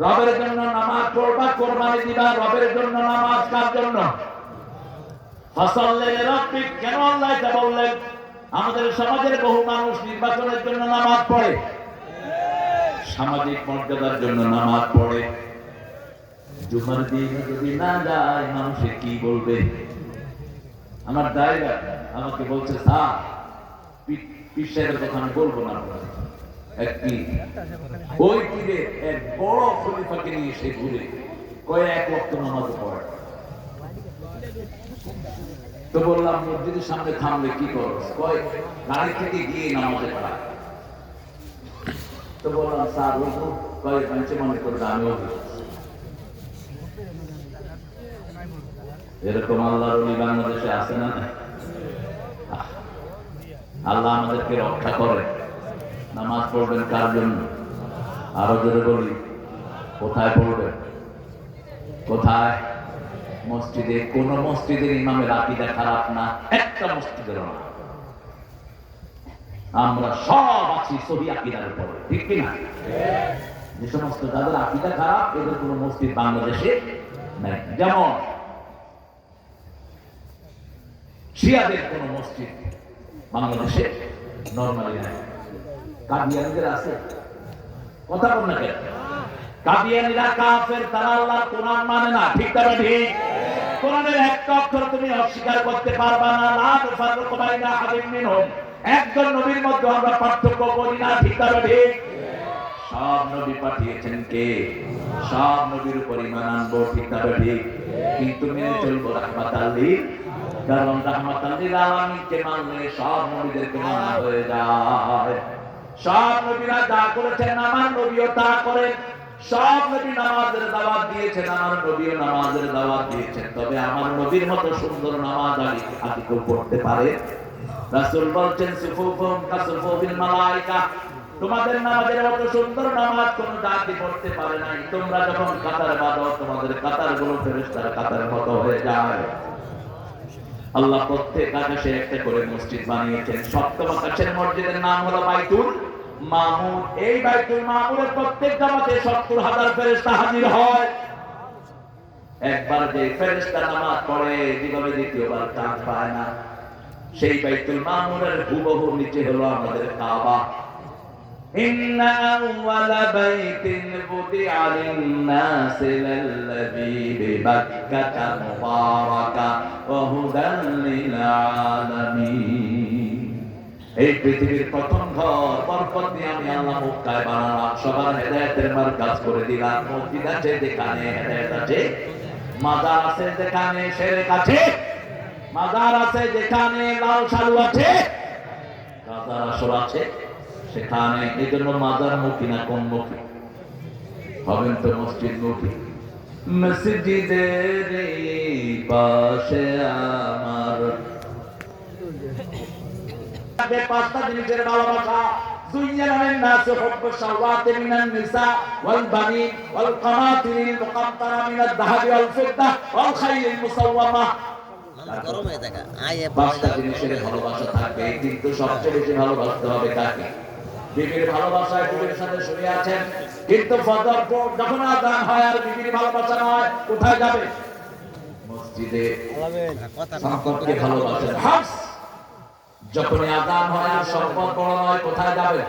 রবের জন্য নামাজ পড়বা, কোরবানি দিবা। রবের জন্য নামাজ কার জন্য? ফাসাল্লি লিরাব্বিক। কেন আল্লাহ এটা বললেন? আমাদের সমাজের বহু মানুষ নির্বাচনের জন্য নামাজ পড়ে, সামাজিক মর্যাদার জন্য নামাজ পড়ে। জুমার দিন যদি না যায় মানুষে কি বলবে? আমার দায়রা আমাকে বলছে স্যার পিসের কথা আমি বলবো না। একটি ওই পীরে এক বড় খলিফাকে নিয়ে সে ঘুরে কয় এক ওয়াক্ত নামাজ পড়ে। তো বললাম মসজিদের সামনে থামলে কি করো? কয় গাড়ি থেকে গিয়ে নামাজে পড়া। তো বললাম স্যার ও তো কয় কাছে মনে করে আমিও এরকম আল্লাহর ওলি বাংলাদেশে আছে না? আল্লাহ আমাদেরকে রক্ষা করে। নামাজ পড়বেন কার জন্য? আরো জোরে বলি, কোথায় পড়বেন? কোথায়? মসজিদে। কোন মসজিদের ইমামের আকীদা খারাপ না, একটা মসজিদের না। আমরা সব আছি সহি আকীদার উপরে, ঠিক কি না? যে সমস্ত যাদের আকীদা খারাপ এদের কোন মসজিদ বাংলাদেশে নাই। যেমন শিয়াদের কোন মসজিদ বাংলাদেশে নরমালি নাই। কাদিয়ানীদের আছে, কথা বল না কেন? কাদিয়ানীরা কাফের, তারা আল্লাহর কোরআন মানে না, ঠিক না ঠিক? কোরআনের একটা অক্ষর তুমি অস্বীকার করতে পারবা না। লা তুফাররিকু বাইনা আহাদিন মিনহুম, একজন নবীর মধ্যে আমরা পার্থক্য করি না, ঠিক না ঠিক? সব নবী পাঠিয়েছেন কে? সব নবীর উপর ঈমান আনবো, ঠিক না ঠিক? কিন্তু মেনে চলবো রাহমাতাল লিল, কারণ রাহমাতাল লিল আলামিনকে মানলে সব নবীদেরকে মানা হয়ে যায়। সব নবীরা যা করেছেন আমার নবীও তা করেন। সব নবী নামাজের দাওয়াত দিয়েছেন, আমার নবীও নামাজের দাওয়াত দিয়েছেন। তবে আমার নবীর মতো সুন্দর নামাজ আর কেউ পড়তে পারে? রাসূল বলছেন সুফুফুম কাসুফুফিল মালায়েকা, তোমাদের নামাজের মতো সুন্দর নামাজ কোন জাতি পড়তে পারে নাই। তোমরা যখন কাতার বাঁধো তোমাদের কাতারগুলো ফেরেশতার কাতারের মতো হয়ে যায়। আল্লাহ প্রত্যেক আকাশে একটা করে মসজিদ বানিয়েছেন। সপ্তম আকাশের মসজিদের নাম হলো বাইতুল মামুর। এই বাইতুল মামুরের প্রত্যেক জামাতে ৭০,০০০ ফেরেশতা হাজির হয়। একবার যে ফেরেশতা নামাজ পড়ে জীবনে দ্বিতীয়বার চান্স পায় না। সেই বাইতুল মামুরের হুবহু নিচে হলো আমাদের কাবা। ইন্না আউওয়ালা বাইতিন বুদিআ লিন-নাসি লাল্লাযী বিবাক্কাতা মুবারাকা ওয়া হুদান লিল-আলামিন। এই পৃথিবীর প্রথম ঘর বরকত দিয়ে আমি আল্লাহ মক্কায় বানালাম। সবার হেদায়েতের মার্কাজ করে দিলাম। মসজিদ আছে যেখানে হেদায়েত আছে, মাজার আছে যেখানে শিরক আছে, মাজার আছে যেখানে লাল সালু আছে, গাজার আসর আছে সেখানে। এই জন্য মাজার মুখী না কোন মুখী হবেন? তো মসজিদ মুখী। মসজিদের পাশে আমার পাঁচটা জিনিসের ভালোবাসা দুনিয়ার الناس حب الشهوات من النساء والبنين والقناطير المقنطرة من الذهب والفضة والخيل المسومة পাঁচটা জিনিসের ভালোবাসা থাকবে কিন্তু সবচেয়ে বেশি ভালোবাসতে হবে কাকে বিবির ভালোবাসায় বিবির সাথে শুয়ে আছেন কিন্তু ফজর পর যখন আযান হয় আর বিবির ভালোবাসা নয় কোথায় যাবে মসজিদে সম্পর্কে ভালোবাসেন হাস যখন আযান হয় আর সম্পদ বড় নয় কোথায় যাবে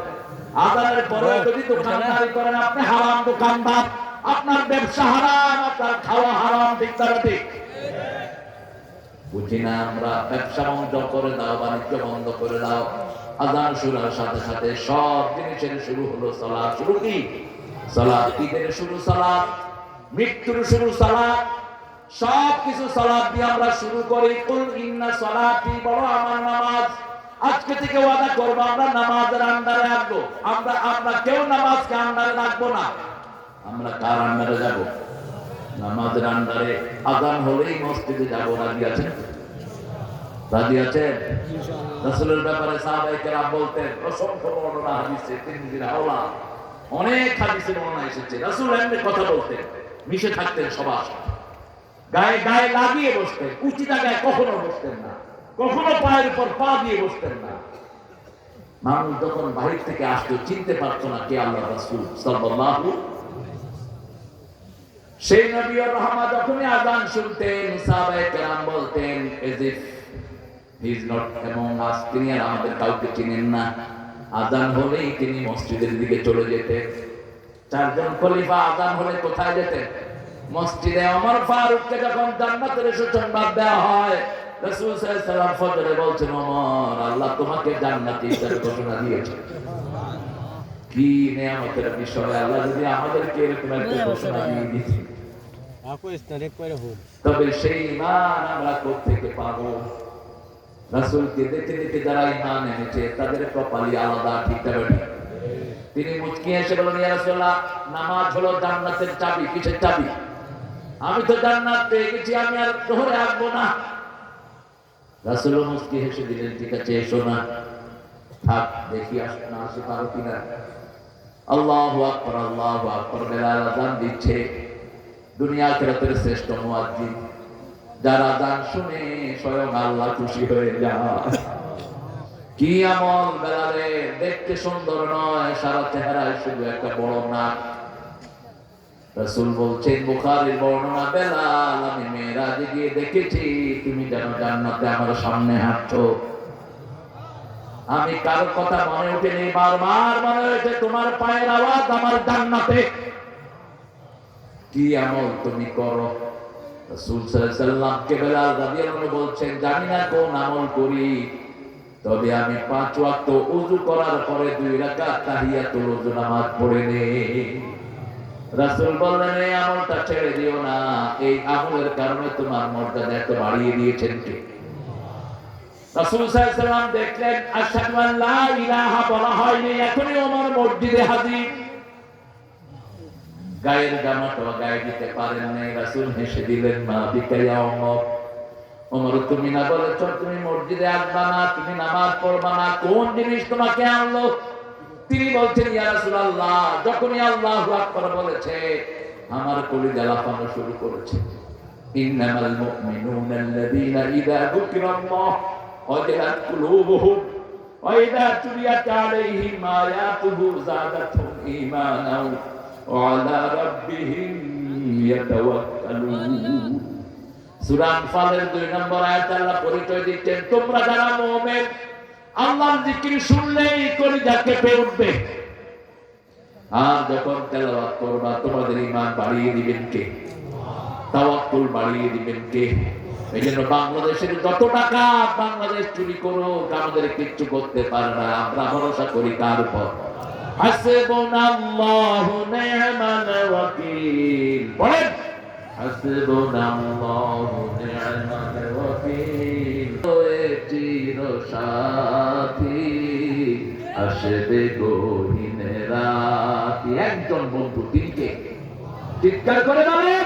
আযানের পরে যদি দোকানদারি করেন আপনি হারাম দোকানদার আপনার ব্যবসা হারাম আপনার খাওয়া হারাম ঠিক ঠিক বুঝি না আমরা ব্যবসা বন্ধ করে দাও বাণিজ্য বন্ধ করে দাও আযান শুরুর সাথে সাথে সব জিনিসের শুরু হলো সালাত শুরু কি সালাত ঈদের শুরু সালাত মৃত্যুর শুরু সালাত সব কিছু সালাত দিয়ে আমরা শুরু করি কুল ইন্না সালাতি বড় আমার নামাজ আজকে থেকে ওয়াদা করব আমরা নামাজের আন্ডারে আসবো আমরা কেউ নামাজকে আন্ডারে রাখবো না আমরা কার আন্ডারে যাব নামাজের আন্ডারে আযান হলেই মসজিদে যাব রাজি আছেন রাসূলের ব্যাপারে সাহাবায়ে কেরাম বলতেন অসংখ্য বর্ণনা হাদিসে তিরমিজির হাওলা অনেক হাদিসে বর্ণনা এসেছে রাসূল এমনি কথা বলতেন মিশে থাকতেন সবার সাথে গায়ে গায়ে লাগিয়ে বসতেন উঁচু জায়গায় কখনো বসতেন না কখনো পায়ের উপর পা দিয়ে বসতেন না মানুষ যখন বাহির থেকে আসতো চিনতে পারতো না কে আল্লাহর রাসূল সাল্লাল্লাহু সেই নবী আর রহমত যখনই আযান শুনতেন সাহাবায়ে কেরাম বলতেন as if he is not among us তিনি আর আমাদের কাউকে চিনেন না আযান হলেই তিনি মসজিদের দিকে চলে যেতেন চারজন খলিফা আযান হলে কোথায় যেতেন মসজিদে ওমর ফারুককে যখন জান্নাতের সুসংবাদ দেওয়া হয় রাসূল সাল্লাল্লাহু আলাইহি ওয়াসাল্লাম ফজরে বলছেন ওমর আল্লাহ তোমাকে জান্নাতি হিসেবে ঘোষণা দিয়েছেন কি নিয়ামতের বিষয় আল্লাহ যদি আমাদেরকে এরকম একটা ঘোষণা দিয়ে দিত তবে সেই ঈমান আমরা কোত্থেকে পাবো রাসূলকে দেখে দেখে যারা ঈমান এনেছে তাদের কপালি আলাদা ঠিক আছে তিনি মুচকি এসে বললেন ইয়া রাসূলুল্লাহ নামাজ হলো জান্নাতের চাবি কিসের চাবি আমি তো জান্নাত পেয়ে গেছি আমি আর জোহরে আসবো না রাসূল মুচকি হেসে দিলেন ঠিক আছে এসো না থাক দেখি আসনা আসে পারো কিনা আল্লাহু আকবার বেলাল আযান দিচ্ছে দুনিয়া আখিরাতের শ্রেষ্ঠ মুয়াজ্জিন যার আযান শুনে স্বয়ং আল্লাহ খুশি হয়ে যায় কি আমল বেলালে দেখতে সুন্দর নয় সারা চেহারায় শুধু একটা বড় নাক রাসূল বলছেন বুখারীর বর্ণনা বেলাল আমি মেরাজে গিয়ে দেখেছি তুমি যেন জান্নাতে আমার সামনে হাঁটছো আমি কারো কথা মনে উঠেনি বারবার মনে হয়েছে তোমার পায়ের আওয়াজ আমার জান্নাতে কি আমল তুমি করো রাসূল সাল্লাল্লাহু আলাইহি ওয়াসাল্লাম কে বেলাল রাদিয়াল্লাহু আনহু বলছেন জানি না কোন আমল করি তবে আমি 5 ওয়াক্ত ওযু করার পরে 2 রাকাত তাহিয়াতুল ওযু নামাজ পড়ে নেই রাসূল বললেন এই আমলটা ছেড়ে দিও না এই আমলের কারণে তোমার মর্যাদা এত বাড়িয়ে দিয়েছেন কে রাসূল সাল্লাল্লাহু আলাইহি ওয়াসাল্লাম দেখলেন আশহাদু আল লা ইলাহা বলা হয়নি এখনই ওমর মসজিদে হাজির গায়ের জামাটা গায়ে দিতে পারেন নাই রাসূল হেসে দিলেন মা বিকায়া ওমর ওমর তুমি না বলেছ তুমি মসজিদে আসবা না তুমি নামাজ পড়বা না কোন জিনিস তোমাকে আনলো তিনি বলছেন ইয়া রাসূলুল্লাহ যখনই আল্লাহু আকবার বলেছে আমার কলিজা লাফানো শুরু করেছে ইন্নামাল মুমিনুনা আল্লাযীনা ইযা যুকিরাল্লাহ ওয়াজিলাত কুলুবুহুম ওয়া ইযা তুলিয়াত আলাইহিম আয়াতুহু যাদাতুহুম ঈমানাও ওয়া আলা রাব্বিহিম ইয়াতাওয়াক্কালুন সূরা আনফালের 2 নম্বর আয়াতে আল্লাহ পরিচয় দিচ্ছেন তোমরা যারা মুমিন আল্লাহর জিকির শুনলেই কলিজা কেঁপে উঠবে আর যখন তেলাওয়াত করবা তোমাদের ঈমান বাড়িয়ে দিবেন কে তাওয়াক্কুল বাড়িয়ে দিবেন কে এইজন্য বাংলাদেশের যত টাকা বাংলাদেশ চুরি করো আমাদের কিচ্ছু করতে পারে না আমরা ভরসা করি কার উপর হাসবুনাল্লাহু নি'মাল ওয়াকিল বলেন হাসবুনাল্লাহু নি'মাল ওয়াকিল চির সাথী আসবে গহীন রাত একজন বন্ধু তিনকে চিৎকার করে বলেন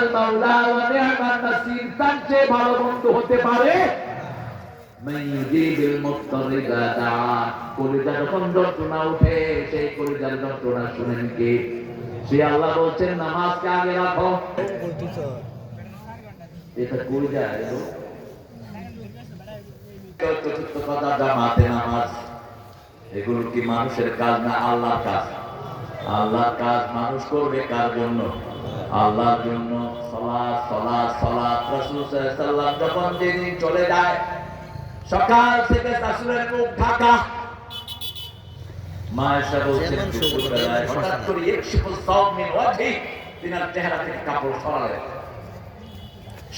নি'মাল মাওলা ওয়া নি'মান নাসির, তার চেয়ে ভালো বন্ধু হতে পারে? মাইয়ুজিবিল মুত্তারি ইযা দাআন, কলিজা যখন যন্ত্রণা উঠে সেই কলিজার যন্ত্রণা শুনেন কে? সে আল্লাহ বলছেন নামাজকে আগে রাখো। এটা কলিজা এলো চতুর্থ কথা, জামাতে নামাজ। এগুলো কি মানুষের কাজ না আল্লাহর কাজ? আল্লাহর কাজ মানুষ করবে কার জন্য? আল্লাহর জন্য। সালাত সালাত সালাত। রাসূল সাল্লাল্লাহু আলাইহি ওয়াসাল্লাম যখন যেদিন চলে যায়, সকাল থেকে রাসূলের মুখ ঢাকা, মা আয়েশা বলছেন দুপুরবেলায় হঠাৎ করে ইয়াকশিফুস সাওব মিন ওয়াজহি, তিনার চেহারা থেকে কাপড় সরালেন,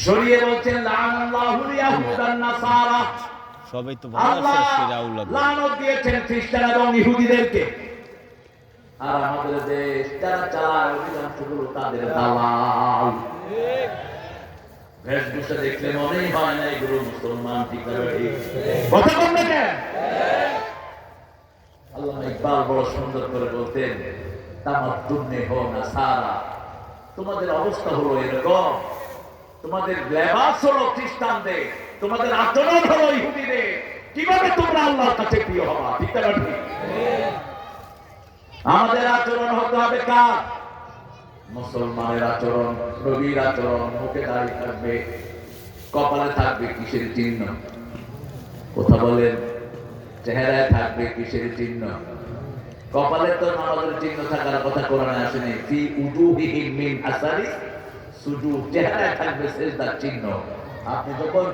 সরিয়ে বলছেন লানাল্লাহুল ইয়াহুদান নাসারা, সবাই তো ভালো আছে, ফিরাউল লানত দিয়েছেন খ্রিস্টান এবং ইহুদিদেরকে। আর আমাদের দেশ যারা চালায় অধিকাংশগুলো তাদের দালাল। বেশভূষা দেখলে মনেই হয় না এগুলো মুসলমান। ঠিক আছে? কথা বল না কেন? আল্লামা ইকবাল বড় সুন্দর করে বলতেন, তামাদ্দুনে হো নাসারা, তোমাদের অবস্থা হলো এরকম, তোমাদের লেবাস হলো খ্রিস্টানদের, তোমাদের আচরণ হলো ইহুদিদের, কিভাবে তোমরা আল্লাহর কাছে প্রিয় হবা? ঠিক আছে? আমাদের আচরণ হতে হবে কার? মুসলমানের আচরণ, নবীর আচরণ। মুখে দাড়ি থাকবে, কপালে থাকবে কিসের চিহ্ন? কথা বলেন। চেহারায় থাকবে কিসের চিহ্ন? কপালে তো নামাজের চিহ্ন থাকার কথা কোরআনে আসেনি। ফি উজুহিহিম মিন আসারি সুজুদ, চেহারায় থাকবে সিজদার চিহ্ন। আপনি যখন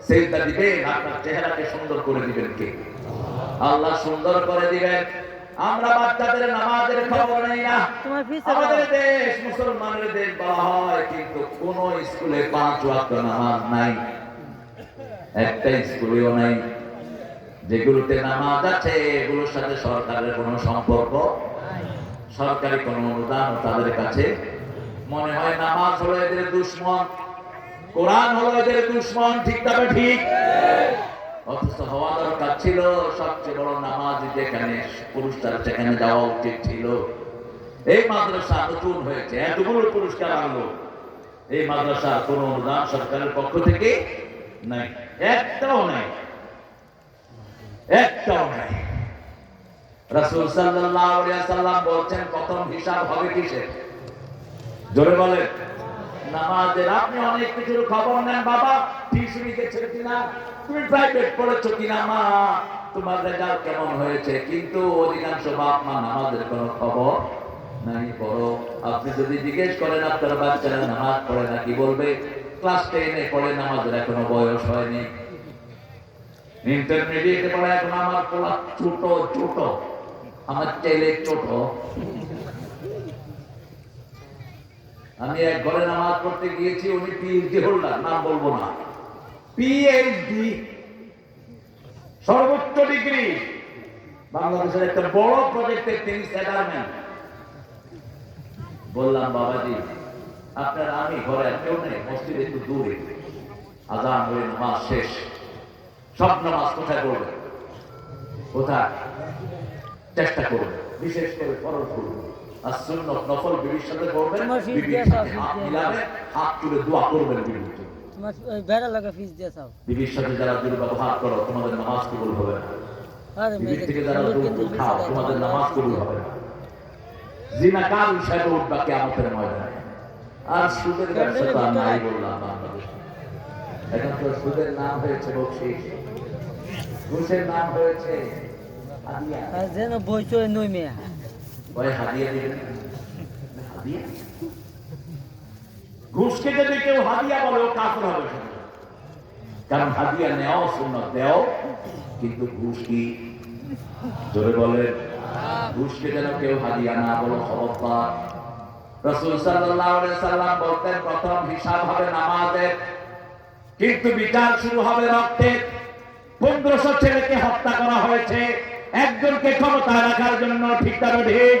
সিজদা দিবেন আপনার চেহারাকে সুন্দর করে দিবেন কে? আল্লাহ সুন্দর করে দিবেন। আমরা বাচ্চাদের নামাজের খবর নেই না। আমাদের দেশ মুসলমানের দেশ বলা হয়, কিন্তু কোন স্কুলে 5 ওয়াক্ত নামাজ নাই, একটা স্কুলেও নাই। যেগুলোতে নামাজ আছে এগুলোর সাথে সরকারের কোনো সম্পর্ক, সরকারি কোনো অনুদান তাদের কাছে মনে হয়। নামাজ হলো এদের দুশ্মন, কোরআন হলো এদের দুশ্মন। ঠিক তবে ঠিক। অথচ হওয়া দরকার ছিল সবচেয়ে বড় নামাজ যেখানে পুরস্কার, সেখানে যাওয়া উচিত ছিল। এই মাদ্রাসা নতুন হয়েছে, এতগুলো পুরস্কার আনলো, এই মাদ্রাসার কোন অনুদান সরকারের পক্ষ থেকে নাই, একটাও নাই, একটাও নাই। রাসূল সাল্লাল্লাহু আলাইহি ওয়াসাল্লাম বলছেন প্রথম হিসাব হবে কিসের? জোরে বলেন। নামাজের। আপনি অনেক কিছুর খবর নেন, বাবা টিউশনি গেছে কিনা, তুমি প্রাইভেট পড়েছো কিনা, মা তোমার রেজাল্ট কেমন হয়েছে, কিন্তু অধিকাংশ বাপ মা নামাজের কোনো খবর নাই। বড় আপনি যদি জিজ্ঞেস করেন আপনার বাচ্চারা নামাজ পড়ে না, কি বলবে? ক্লাস 10-এ পড়ে, নামাজের এখনো বয়স হয়নি। ইন্টারমিডিয়েটে পড়ে, এখন আমার পোলা ছোট ছোট, আমার ছেলে ছোট। আমি এক ঘরে নামাজ পড়তে গিয়েছি, উনি পিএইচডি হোল্ডার, নাম বলবো না, পিএইচডি, সর্বোচ্চ ডিগ্রি, বাংলাদেশের একটা বড় প্রজেক্টের তিনি চেয়ারম্যান। বললাম বাবাজি আপনার, আমি ঘরে আর কেউ নেই, মসজিদ একটু দূরে, আজান হয়ে নামাজ শেষ, সব নামাজ কোথায় পড়বে? কোথায়? চেষ্টা করবে, বিশেষ করে ফরজ করবে, আর সুন্নাত নফল বিবির সাথে করবেন, বিবির সাথে হাত মিলাবেন, হাত তুলে দোয়া করবেন বিবির জন্য। বেড়া লাগা ফিস দিয়ে চাও। বিবির সাথে যারা দুর্ব্যবহার করো তোমাদের নামাজ কবুল হবে না। বিবির থেকে যারা দুধ খাও তোমাদের নামাজ কবুল হবে না। জিনাকার হিসাবে উঠবা কিয়ামতের ময়দানে। আর সুদের ব্যবসা তো নাই বললাম বাংলাদেশে। এখন তো সুদের নাম হয়েছে বকশিশ, ঘুষের নাম হয়েছে হাদিয়া। আর যেন বই চলে নই মেয়া ভয় হাদিয়া দিবেন, হাদিয়া ঘুষকে যদি কেউ হাদিয়া বলে ও কাফের হবে, কারণ হাদিয়া নেওয়া সুন্নাত, দেও, কিন্তু ঘুষ কি? জোরে বলে। ঘুষকে যেন কেউ হাদিয়া না বলো, খবরদার। রাসূল সাল্লাল্লাহু আলাইহি ওয়াসাল্লাম বলতেন প্রথম হিসাব হবে নামাজের, কিন্তু বিচার শুরু হবে রক্তের। 1500 ছেলেকে হত্যা করা হয়েছে একজনকে ক্ষমতায় রাখার জন্য। ঠিক তবে ঠিক।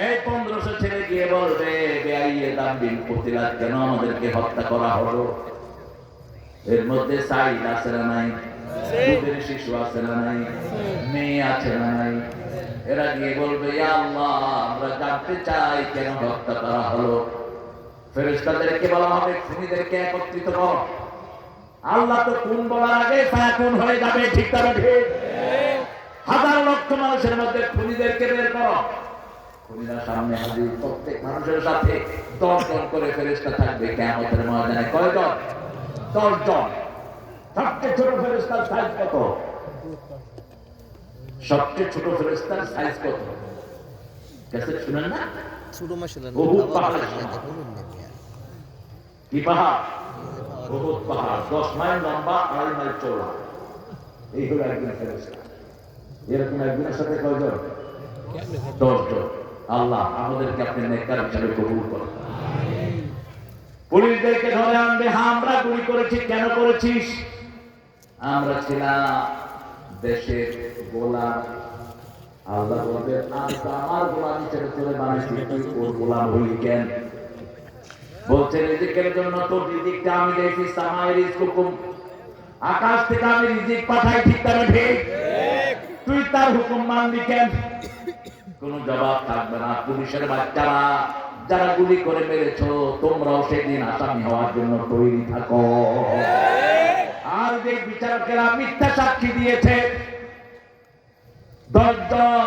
এই 1500 ছেলে গিয়ে বলবে বেআইয়ে দাম্বিল কুতিলাত, কেন আমাদেরকে হত্যা করা হলো? এর মধ্যে সাইদ আছে না নাই? দুধের শিশু আছে না নাই? মেয়ে আছে না নাই? এরা গিয়ে বলবে ইয়া আল্লাহ আমরা জানতে চাই কেন হত্যা করা হলো। ফেরেশতাদেরকে বলা হবে খুনিদেরকে একত্রিত করো। আল্লাহ তো কোন বলার আগে ফায়াকুন হয়ে যাবে, ঠিক তবে ঠিক। হাজার লক্ষ মানুষের মধ্যে খুনিদেরকে বের করো। খুনিরা সামনে হাজির, প্রত্যেক মানুষের সাথে 10 জন করে ফেরেশতা থাকবে কিয়ামতের ময়দানে। কয়জন? 10 জন। সবচেয়ে ছোট ফেরেশতার সাইজ কত? সবচেয়ে ছোট ফেরেশতার সাইজ কত? ক্যাসেট শুনেন না? ছোট মাসুলের বহুত পাহাড়। কি পাহাড়? বহুত পাহাড়, 10 মাইল লম্বা, 2.5 মাইল চওড়া। এই হলো একজন ফেরেশতা। এরকম একজনের সাথে কয়জন? 10 জন। আল্লাহ আমাদেরকে আপনি নেককার হিসেবে কবুল করুন। পুলিশদেরকে ধরে আনবে। হ্যাঁ, আমরা গুলি করেছি। কেন করেছিস? আমরা ছিলাম দেশের গোলাম। আল্লাহ বলবেন, আমি তো আমার গোলাম হিসেবে তোরে বানিয়েছি, তুই ওর গোলাম হইলি কেন? বলছে রিজিকের জন্য তোর রিজিকটা আমি দিয়েছি। সামাই রিজকুকুম, আকাশ থেকে আমি রিজিক পাঠাই, ঠিক তবে ঠিক। তুই তার হুকুম মানলি কেন? কোনো জবাব থাকবে না। পুলিশের বাচ্চারা যারা গুলি করে মেরেছো, তোমরাও সেদিন আসামি হওয়ার জন্য তৈরি থাকো। আর যে বিচারকেরা মিথ্যা সাক্ষী দিয়েছে, 10 জন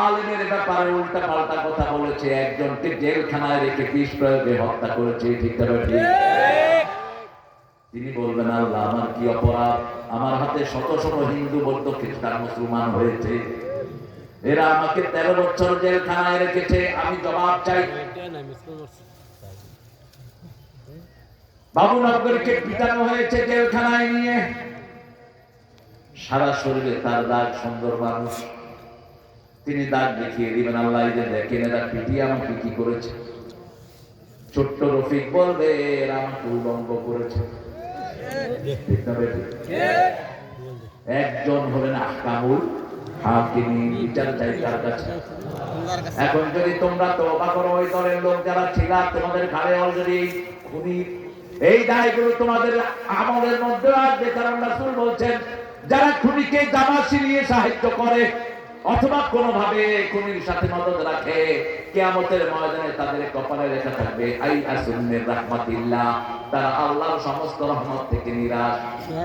আলেমের ব্যাপারে উল্টা পাল্টা কথা বলেছে, একজনকে জেলখানায় রেখে বিষ প্রয়োগে হত্যা করেছে, ঠিক তবে ঠিক। তিনি বলবেন, আল্লাহ আমার কি অপরাধ? আমার হাতে শত শত হিন্দু, বৌদ্ধ, খ্রিস্টান, মুসলমান হয়েছে। এরা আমাকে 13 বছর জেলখানায় রেখেছে, আমি জবাব চাই। বাবুনগরকে পিটানো হয়েছে জেলখানায় নিয়ে, সারা শরীরে তার দাগ। সুন্দর মানুষ, তিনি দাগ দেখিয়ে দিবেন, আল্লাহ এই যে দেখেন এরা পিটিয়ে আমাকে কি করেছে। ছোট্ট রফিক বলবে, এরা আমাকে উলঙ্গ করেছে। একজন হলেন আহকামুল হাকিমিন, বিচার চাই তার কাছে। এখন যদি তোমরা তওবা করো, ওই দলের লোক যারা ছিল তোমাদের ঘাড়ে অলরেডি খুনি, এই দায়গুলো তোমাদের আমলের মধ্যে আসবে। কারণ রাসূল বলছেন, যারা খুনিকে জামা ছিঁড়িয়ে সাহায্য করে অথবা কোনোভাবে খুনির সাথে মদদ রাখে, কিয়ামতের ময়দানে তাদের কপালে লেখা থাকবে আই আসুমির রাহমাতিল্লাহ, তারা আল্লাহর সমস্ত রহমত থেকে নিরাশ,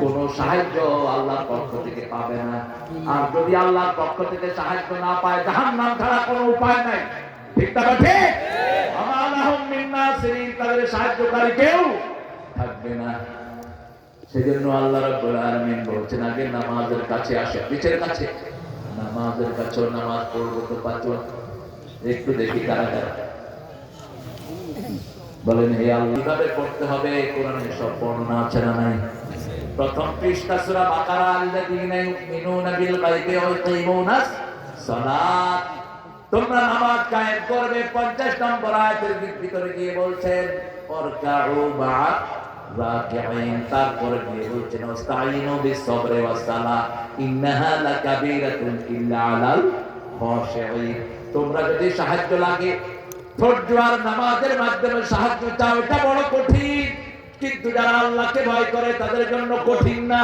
কোনো সাহায্য আল্লাহর পক্ষ থেকে পাবে না। আর যদি আল্লাহর পক্ষ থেকে সাহায্য না পায়, জাহান্নাম ছাড়া কোনো উপায় নাই, ঠিক তবে ঠিক। আমালাহুম মিন নাসিরিন, তাদের সাহায্যকারী কেউ থাকবে না। সেজন্য আল্লাহ রাব্বুল আলামিন বলছেন, আগে নামাজের কাছে আসে। কিসের কাছে? নামাজের কাছে। নামাজ পড়বো তো 5 ওয়াক্ত, একটু দেখি কারা কারা বলেন, হে আল্লাহ কিভাবে পড়তে হবে? কোরআনে সব বর্ণনা আছে না নাই? প্রথম পৃষ্ঠা সূরা বাকারা, আল্লাযীনা ইউমিনুনা বিল গায়বি ওয়া ইয়াকিমুনাস সালাত, তোমরা নামাজ কায়েম করবে। 50 নম্বর আয়াতের ভিতরে গিয়ে বলছেন ওয়ারকাউ মা'a রাকিঈন, তারপরে গিয়ে বলছেন ওয়াস্তাঈনু বিস-সাবরি ওয়াস-সালাহ ইন্নাহা লাকাবীরাতুন ইল্লা আলাল খাশিঈন। তোমরা যদি সাহায্য লাগে, ধৈর্য আর নামাজের মাধ্যমে সাহায্য চাও, এটা বড় কঠিন, কিন্তু যারা আল্লাহকে ভয় করে তাদের জন্য কঠিন না।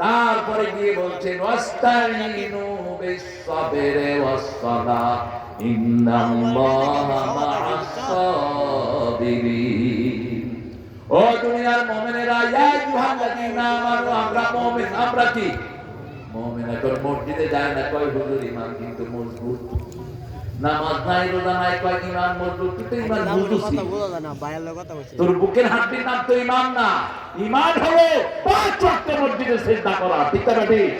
তারপরে গিয়ে বলছেন ওয়াস্তাঈনু বিস-সাবরি ওয়াস-সালাহ ইন্নাল্লাহা মা'আস-সাবিরিন। ও দুনিয়ার মুমিনেরা, ইয়া আইয়ুহাল্লাযীনা আমানু, আমরা মুমিন। আমরা কি মুমিন? এখন মসজিদে যায় না, কয় হুজুর ঈমান কিন্তু মজবুত, নামাজ নাই, রোজা নাই, কয় ঈমান মজবুত, কিন্তু ঈমান মজবুত তোর বুকের হাড্ডির নাম তো ঈমান না। ঈমান হলো 5 ওয়াক্ত মসজিদে সিজদা করা, ঠিক না ঠিক?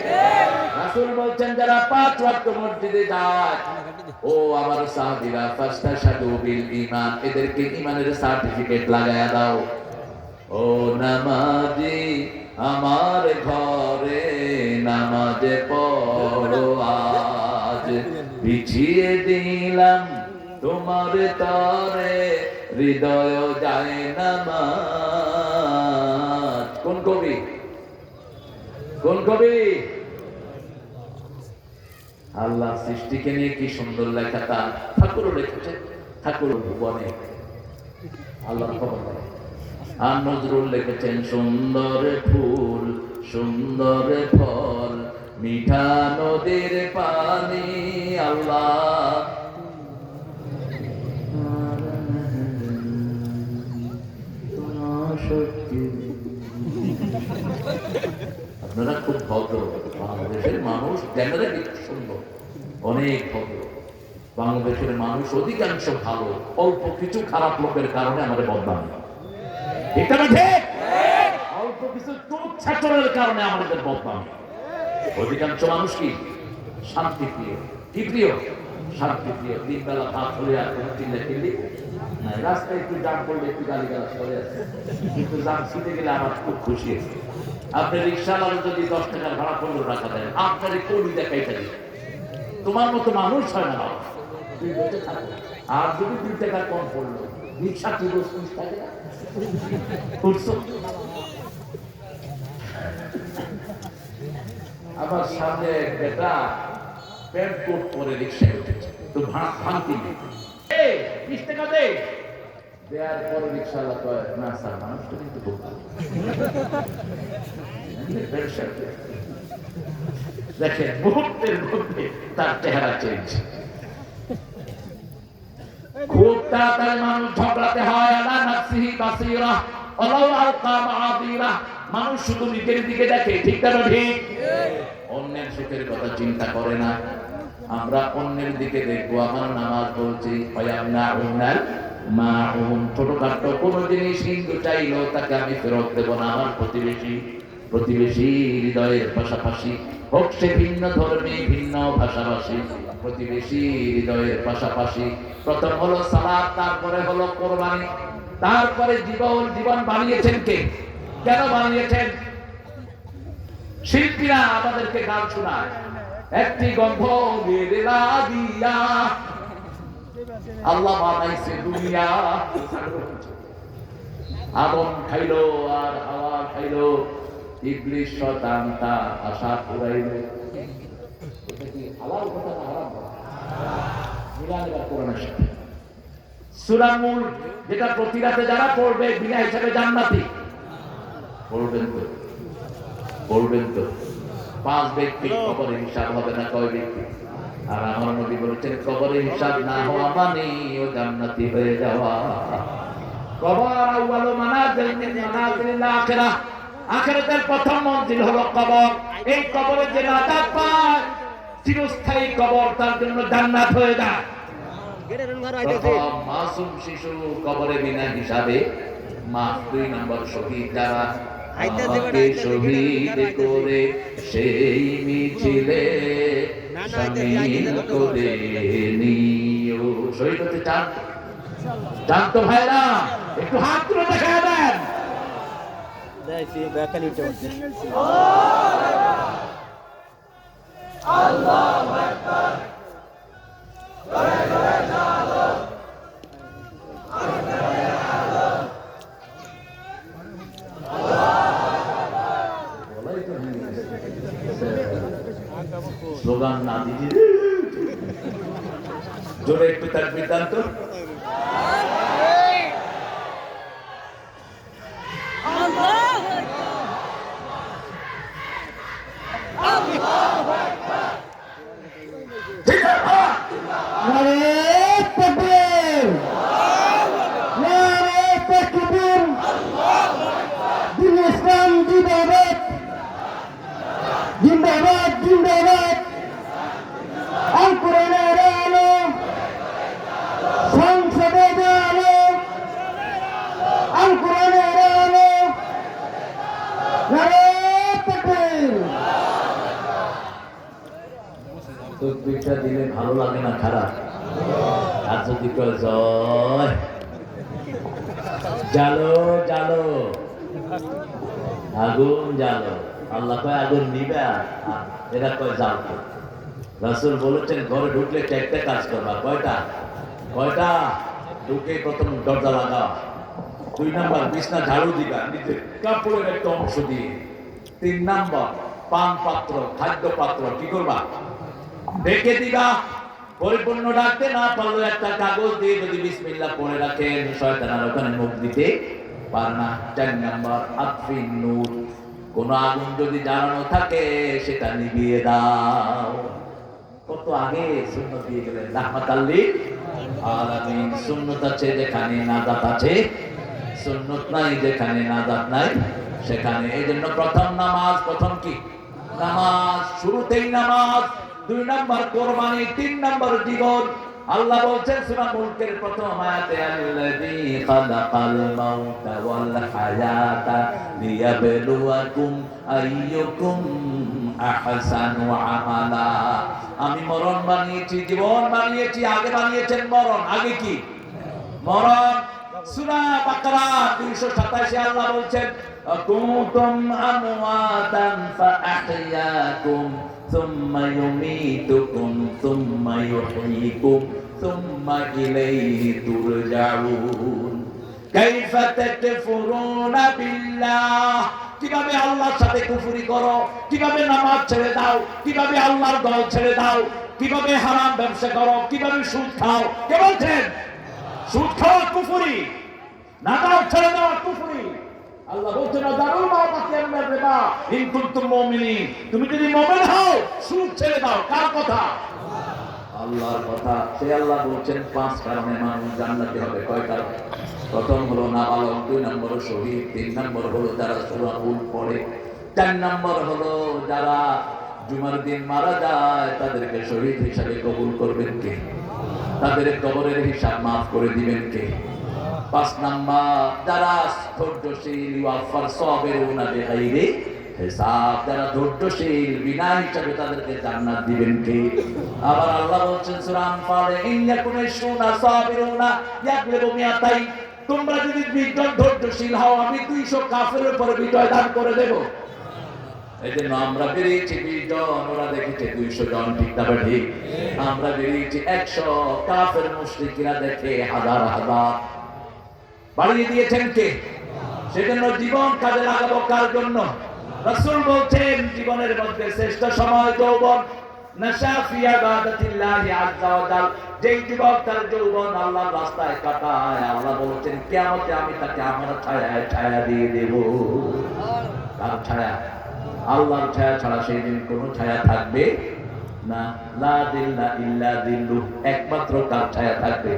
রাসূল বলছেন, যারা 5 ওয়াক্ত মসজিদে যায়, ও আমার সাহাবীরা, ফাস্তাশহাদু বিল ঈমান, এদেরকে ঈমানের সার্টিফিকেট লাগায়া দাও। ও নামাজি আমার ঘরে নামাজে পড়ো আজ, বিছিয়ে দিলাম তোমার তরে হৃদয় যায় নামাজ। কোন কবি? কোন কবি? আল্লাহ সৃষ্টিকে নিয়ে কি সুন্দর লেখাটা ঠাকুরও লিখেছেন। ঠাকুর ভুবনে আল্লাহ খবর দেয়। আর নজরুল লিখেছেন, সুন্দর ফুল সুন্দর ফল মিঠা নদীর পানি। আল্লাহ আপনারা খুব ভদ্র, বাংলাদেশের মানুষ জেনারেলি সুন্দর, অনেক ভদ্র। বাংলাদেশের মানুষ অধিকাংশ ভালো, অল্প কিছু খারাপ লোকের কারণে আমাদের বদনাম, ঠিক না ঠিক? অল্প কিছু চোর কারণে আমাদের বদনাম। অধিকাংশ মানুষ কি শান্তি প্রিয়, কি প্রিয়? শান্তি প্রিয়। তিন বেলা ভাত হলে আর কোনো চিল্লা চিল্লি নাই, রাস্তায় একটু জাম করলে একটু গালি গালাজ করে আছে, কিন্তু জাম ছুটে গেলে আমার খুব খুশি আছে। আপনি রিক্সাওয়ালা যদি 10 টাকার ভাড়া 15 টাকা দেন, আপনার কবি দেখাইতে দিন, তোমার মতো মানুষ হয় না, তুই বেঁচে থাকো। আর যদি 2 টাকা কম পড়লো, রিক্সা কি রোজ 30 টাকা করছো? আমার সামনে বেটা প্যান্ট কোট পরে রিক্সায় উঠেছে, তো ভাঙতি নেই, 20 টাকা দে। দেওয়ার পরে রিক্সাওয়ালা কয়, না স্যার মানুষটা কিন্তু খুব ভালো। দেখেন মুহূর্তের মধ্যে তার চেহারা চেঞ্জ। খুব তাড়াতাড়ি মানুষ ঝগড়াতে হয়। আলা নাফসিহি বাসীরা ওয়ালাউ আলকা মাআযীরা। মানুষ শুধু নিজের দিকে দেখে, ঠিক না ঠিক? অন্যের সুখের কথা চিন্তা করে না। আমরা অন্যের দিকে দেখবো। আমার নামাজ বলছি ফায়ামনাউনাল মাউন, ছোটখাটো কোনো জিনিস হিন্দু চাইলো তাকে আমি ফেরত দেবো না। আমার প্রতিবেশী হৃদয়ের পাশাপাশি হোক সে ভিন্ন ধর্মী, ভিন্ন ভাষাভাষী, প্রতিবেশী হৃদয়ের পাশাপাশি। প্রথম হলো সালাত, তারপরে হলো কোরবানি, তারপরে জীবন বানিয়েছেন কে? কেন বানিয়েছেন? শিল্পীরা আমাদেরকে গান শোনায়, একটি গন্ধ মেলা দিয়া আল্লাহ বানাইছে দুনিয়া। আগুন খাইলো আর হাওয়া খাইলো, ইবলিস শয়তান তার আশা পুরাইলো। এটা কি হালাল কথা না হারাম কথা? মিলানের কোরআনের সাথে সূরা মুলক, যেটা প্রতি রাতে যারা পড়বে বিনা হিসাবে জান্নাতি। পড়বেন তো 5 ব্যক্তি কবরে হিসাব হবে না, কয় ব্যক্তি? আর আমার নবী বলেছেন কবরে হিসাব না হওয়া মানে ও জান্নাতি হয়ে যাওয়া। কবর আউয়ালু মানাজিল মিন মানাজিলিল আখিরাহ, আখিরাতের প্রথম মঞ্জিল হলো কবর। এই কবরে যে নাজাত পায়, চিরস্থায়ী কবর তার জন্য জান্নাত হয়ে যায়। মাসুম শিশু কবরে বিনা হিসাবে মাফ। 2 নম্বর শহীদ যারা আমাকে শহীদ করে সেই মিছিলে শামিল করে নিও। শহীদ হতে চান? চান তো ভাইরা? একটু হাত তুলে দেখা দেন। আল্লাহু আকবার। স্লোগান না দিদি জোরে একটু তাকবীর দান তো। জিন্দাবাদ জিন্দাবাদ, আল কোরআনের আলো, সংসদে আলো, আল কোরআনের আলো, নারায়ে তাকবীর। তাকবীরটা দিলে ভালো লাগে না খারাপ? আর যদি কয় জয়, জালো জালো, আগুন জালো, আল্লাহ কয় আগুন নিবে, এরা কয় জ্বালতো। রাসূল বলেছেন ঘরে ঢুকলে 4টা কাজ করবা। কয়টা? ঢুকে প্রথম দরজা লাগাও, 2 নাম্বার বিছনা ঝাড়ু দিবা নিজের কাপড়ের একটা অংশ দিয়ে, 3 নাম্বার পান পাত্র, খাদ্য পাত্র কি করবা? ঢেকে দিবা। পরিপূর্ণ ডাকতে না পারলে একটা কাগজ দিয়ে যদি বিসমিল্লাহ পড়ে রাখেন, শয়তান আর ওখানে মুখ দিতে পারে না। 4 নাম্বার আতফিন নূর, কোন আগুন যদি জ্বালানো থাকে সেটা নিভিয়ে দাও। কত আগে সুন্নাত দিয়ে গেলেন রাহমাতাল লিল আলামিন। সুন্নাত আছে যেখানে নাজাত আছে, সুন্নাত নাই যেখানে নাজাত নাই। সেখানে। এই জন্য প্রথম নামাজ, প্রথম কি নামাজ, শুরুতেই নামাজ, 2 নম্বর কোরবানি, 3 নম্বর জীবন। আল্লাহ বলছেন সূরা মুলকের প্রথম আয়াতে, আল্লাযী খালাকাল মাউতা ওয়াল হায়াতা লিয়াবলুয়াকুম আইয়ুকুম আহসানু আমালা। আমি মরণ বানিয়েছি, জীবন বানিয়েছি। আগে বানিয়েছেন মরণ, আগে কি মরণ। সূরা বাকারা 227 আল্লাহ বলছেন, কুনতুম আমওয়াতান ফাআহইয়াকুম সুম্মা ইউমীতুকুম সুম্মা ইউহয়ীকুম সুম্মা ইলাইহি তুরজাউন। কাইফা তাকফুরুনা বিল্লাহ, কিভাবে আল্লাহর সাথে কুফরি করো, কিভাবে নামাজ ছেড়ে দাও, কিভাবে আল্লাহর দল ছেড়ে দাও, কিভাবে হারাম ব্যবসা করো, কিভাবে সুদ খাও। কে বলছেন? সুদ খাওয়া কুফরি, নামাজ ছেড়ে দেওয়া কুফরি। আল্লাহ বলছেন, দারুল মা বাকিয়ান মির রিবা ইন কুনতুম মুমিনিন, তুমি যদি মুমিন হও সুদ ছেড়ে দাও। কার কথা? আল্লাহর কথা। সে আল্লাহ বলছেন 5 কারণে মানুষ জান্নাতি হবে। কয় কারণ? প্রথম হলো নাবালক, 2 নম্বর শহীদ, 3 নম্বর হলো যারা সূরা উল পড়ে, 4 নম্বর হলো যারা জুমার দিন মারা যায় তাদেরকে শহীদ হিসাবে কবুল করবেন কে? তাদের কবরের হিসাব মাফ করে দিবেন কে? 5 নাম্বার যারা ধৈর্যশীল, ওয়াফার সাবিরুনা বিগাইরি হিসাব, যারা ধৈর্যশীল বিনা হিসাবে তাদেরকে জান্নাত দিবেন কে? আবার আল্লাহ বলছেন সূরা আনফালে, ইন্নাকুম শুনা সাবিরুনা ইয়াগলিবু মিয়াতাইন, তোমরা যদি 20 জন ধৈর্যশীল হও আমি 200 কাফেরের উপর বিজয় দান করে দেব। এই জন্য আমরা বেরিয়েছি 20 জন, ওরা দেখেছে 200 জন। ঠিক না ঠিক? আমরা বেরিয়েছি 100, কাফের মুশরিকরা দেখে হাজার হাজার। বাড়িয়ে দিয়েছেন কে? সেজন্য জীবন কাজে লাগাবো কার জন্য? রাসূল বলছেন জীবনের মধ্যে শ্রেষ্ঠ সময় যৌবন। নাশা ফি ইবাদাতিল্লাহি আযজা ওয়া জাল, যেই যুবক তার যৌবন আল্লাহর রাস্তায় কাটায়, আল্লাহ বলছেন কিয়ামতে আমি তাকে আমার ছায়ায় ছায়া দিয়ে দেব। কার ছায়া? আল্লাহর ছায়া ছাড়া সেই দিন কোনো ছায়া থাকবে না। লা দিল্লা ইল্লা দিল্লু, একমাত্র কার ছায়া থাকবে?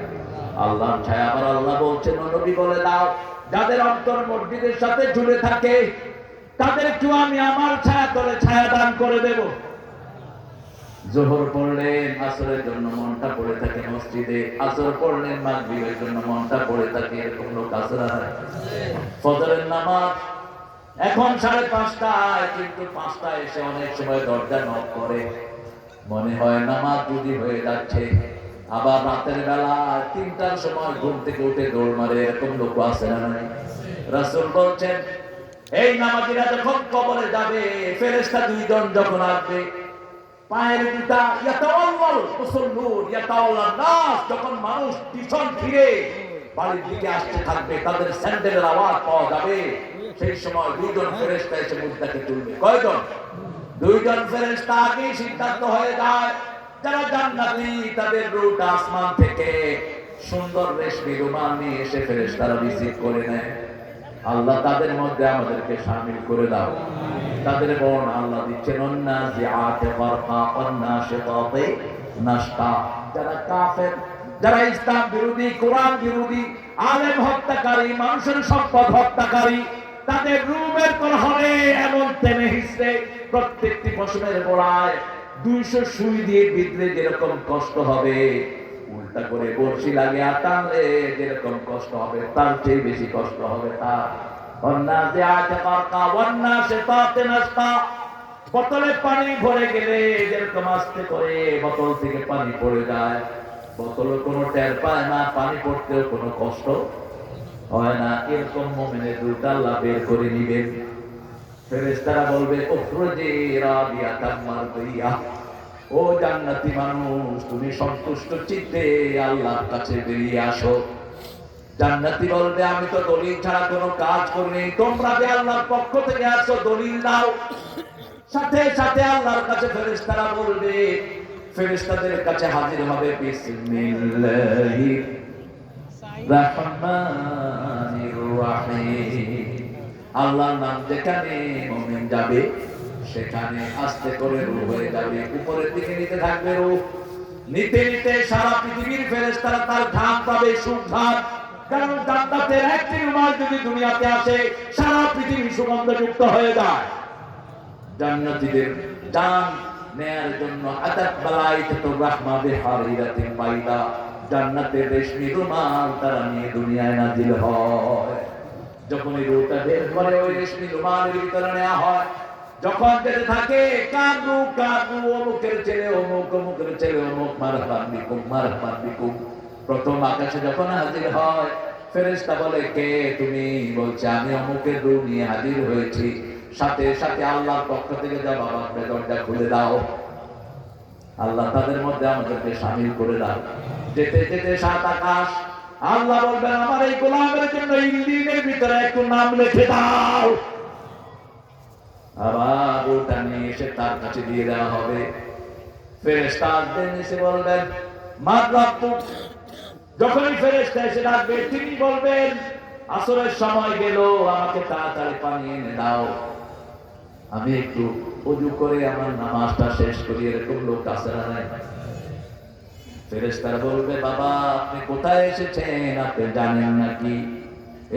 আল্লাহর ছায়া। আবার আল্লাহ বলছেন, নবী বলে দাও যাদের অন্তর মসজিদের সাথে ঝুলে থাকে তাদেরকে আমি আমার ছায়া তলে ছায়া দান করে দেব। যোহর পড়লেন, আসরের জন্য মনটা পড়ে থাকে মসজিদে, আসর পড়লেন, মাগরিবের জন্য মনটা পড়ে থাকে। এরকম লোক আছে না? ফজরের নামাজ এখন 5:30, কিন্তু 5টায় এসে অনেক সময় দরজা নক করে, মনে হয় নামাজ যদি হয়ে যাচ্ছে। আবার রাতের বেলা 3টার সময় ঘুম থেকে উঠে দৌড় মারে, এরকম লোক আছে না? রাসূল বলছেন এই নামাজীরা যখন কবরে যাবে, ফেরেশতা 2 জন যখন আসবে, পায়ের জুতা ইয়াতাওয়াল্লাল মুসাল্লুন ইয়াতাওয়াল্লান নাস, যখন মানুষ পিছন ফিরে বাড়ির দিকে আসতে থাকবে, তাদের স্যান্ডেলের আওয়াজ পাওয়া যাবে। সেই সময় 2 জন ফেরেশতা এসে মুদ্দাকে তুলবে। কয়জন? 2 জন ফেরেশতা আগেই সিদ্ধান্ত হয়ে যায়, যারা জান্নাতি তাদের রূপ আসমান থেকে সুন্দর রেশমি রুমাল নিয়ে এসে ফেরেশতারা রিসিভ করে নেয়। আল্লাহ তাদের মধ্যে আমাদেরকে শামিল করে দাও। তাদের বর্ণ আল্লাহ দিচ্ছেন, অন্নাজিআতে গরকা অন্নাশিতাতে নাশতা। যারা কাফের, যারা ইসলাম বিরোধী, কোরআন বিরোধী, আলেম হত্যাকারী, মানুষের সম্পদ হত্যাকারী, তাদের রূপের প্রহরে এমন টেনে হিসড়ে প্রত্যেকটি পশমের গোড়ায় 200 সুই দিয়ে বিঁধলে যেরকম কষ্ট হবে, উল্টা করে বর্ষি লাগে আর টানলে যেরকম কষ্ট হবে তার চেয়ে বেশি কষ্ট হবে। তার বোতলে পানি ভরে গেলে যেরকম আস্তে করে বোতল থেকে পানি পড়ে যায়, বোতলে কোনো টের পায় না, পানি পড়তেও কোনো কষ্ট হয় না, এরকম মুমিনের রূপটা আল্লাহ বের করে নিবেন। ফেরেশতারা বলবে, উখরুজি রাদিয়াতাম মারদিয়া, ও জান্নাতি মানুষ তুমি সন্তুষ্ট চিত্তে আল্লাহর কাছে বেরিয়ে আসো। জান্নাতি বলবে, আমি তো দলিল ছাড়া কোনো কাজ করিনি, তোমরা যে আল্লাহর পক্ষ থেকে আসো দলিল দাও। সাথে সাথে আল্লাহর কাছে ফেরেশতারা বলবে, ফেরেশতাদের কাছে হাজির হবে, বিসমিল্লাহির রাহমানির রাহিম, আল্লাহর নাম যেখানে মুমিন যাবে সেখানে আস্তে করে রূহ হয়ে যাবে, উপরের দিকে নিতে থাকবে রূহ। নিতে নিতে সারা পৃথিবীর ফেরেশতারা তার ঘাম পাবে, সুঘ্রাণ। কারণ জান্নাতের একটি রুমাল যদি দুনিয়াতে আসে সারা পৃথিবী সুগন্ধযুক্ত হয়ে যায়। জান্নাতীদের জান নেয়ার জন্য আদাত বালাইকাতু রাহমা বিহারিরাতিন বাইদা, জান্নাতের রেশমি রুমাল তারা নিয়ে দুনিয়ায় নাজিল হয়। যখন এই রূহটা বের করে ওই রেশমি রুমালের ভিতরে নেওয়া হয়, যখন যেতে থাকে কাবু কাবু অমুকের ছেলে অমুক, অমুকের ছেলে অমুক, মারহাবান বিকুম মারহাবান বিকুম। প্রথম আকাশে যখন হাজির হয়, ফেরেশতা বলে কে তুমি? বলছে আমি অমুকের রূহ নিয়ে হাজির হয়েছি। সাথে সাথে আল্লাহর পক্ষ থেকে যা বাবা দরজা খুলে দাও, আল্লাহ তাদের মধ্যে আমাদেরকে শামিল করে দাও। যেতে যেতে সাত আকাশ, আল্লাহ বলবেন আমার এই গোলামের জন্য ইল্লিনের ভিতরে একটু নাম লিখে দাও। আবার ওটা নিয়ে এসে তার কাছে দিয়ে দেওয়া হবে। ফেরেশতা আসবেন, এসে বলবেন মাদরাবতুক। যখনই ফেরেশতা এসে ডাকবে তিনি বলবেন আসরের সময় গেল, আমাকে তাড়াতাড়ি পানি এনে দাও, আমি একটু ওযু করে আমার নামাজটা শেষ করি। এরকম লোক আছে না নাই? ফেরেশতারা বলবে বাবা আপনি কোথায় এসেছেন, আপনি জানেন নাকি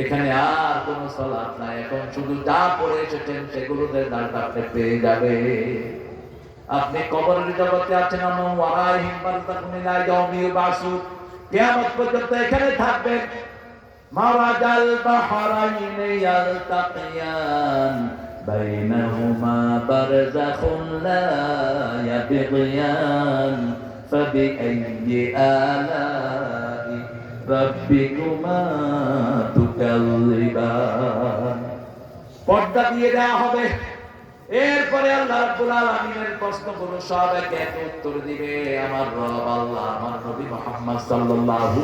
এখানে আর কোন সালাত নাই, এখন শুধু যা পড়ে এসেছেন সেগুলোতে দাঁড়টা আপনি পেয়ে যাবে। আপনি কবরের জগতে আছেন, আমার ওয়ারাইহিম বারযাখুন ইলা ইয়াউমি ইউবাসুন, কিয়ামত পর্যন্ত এখানে থাকবেন। মারাজাল বাহরাইনি ইয়ালতাকিয়ান বাইনাহুমা বারযাখুন লা ইয়াবগিয়ান ফাবিআইয়ি আলাই রাব্বিকুমা তুকাল্লিবান। পর্দা দিয়ে দেওয়া হবে। এরপরে আল্লাহ রাব্বুল আলামিনের প্রশ্নগুলো সব এক এক উত্তর দিবে আমার রব আল্লাহ। আমার নবী মুহাম্মদ সাল্লাল্লাহু,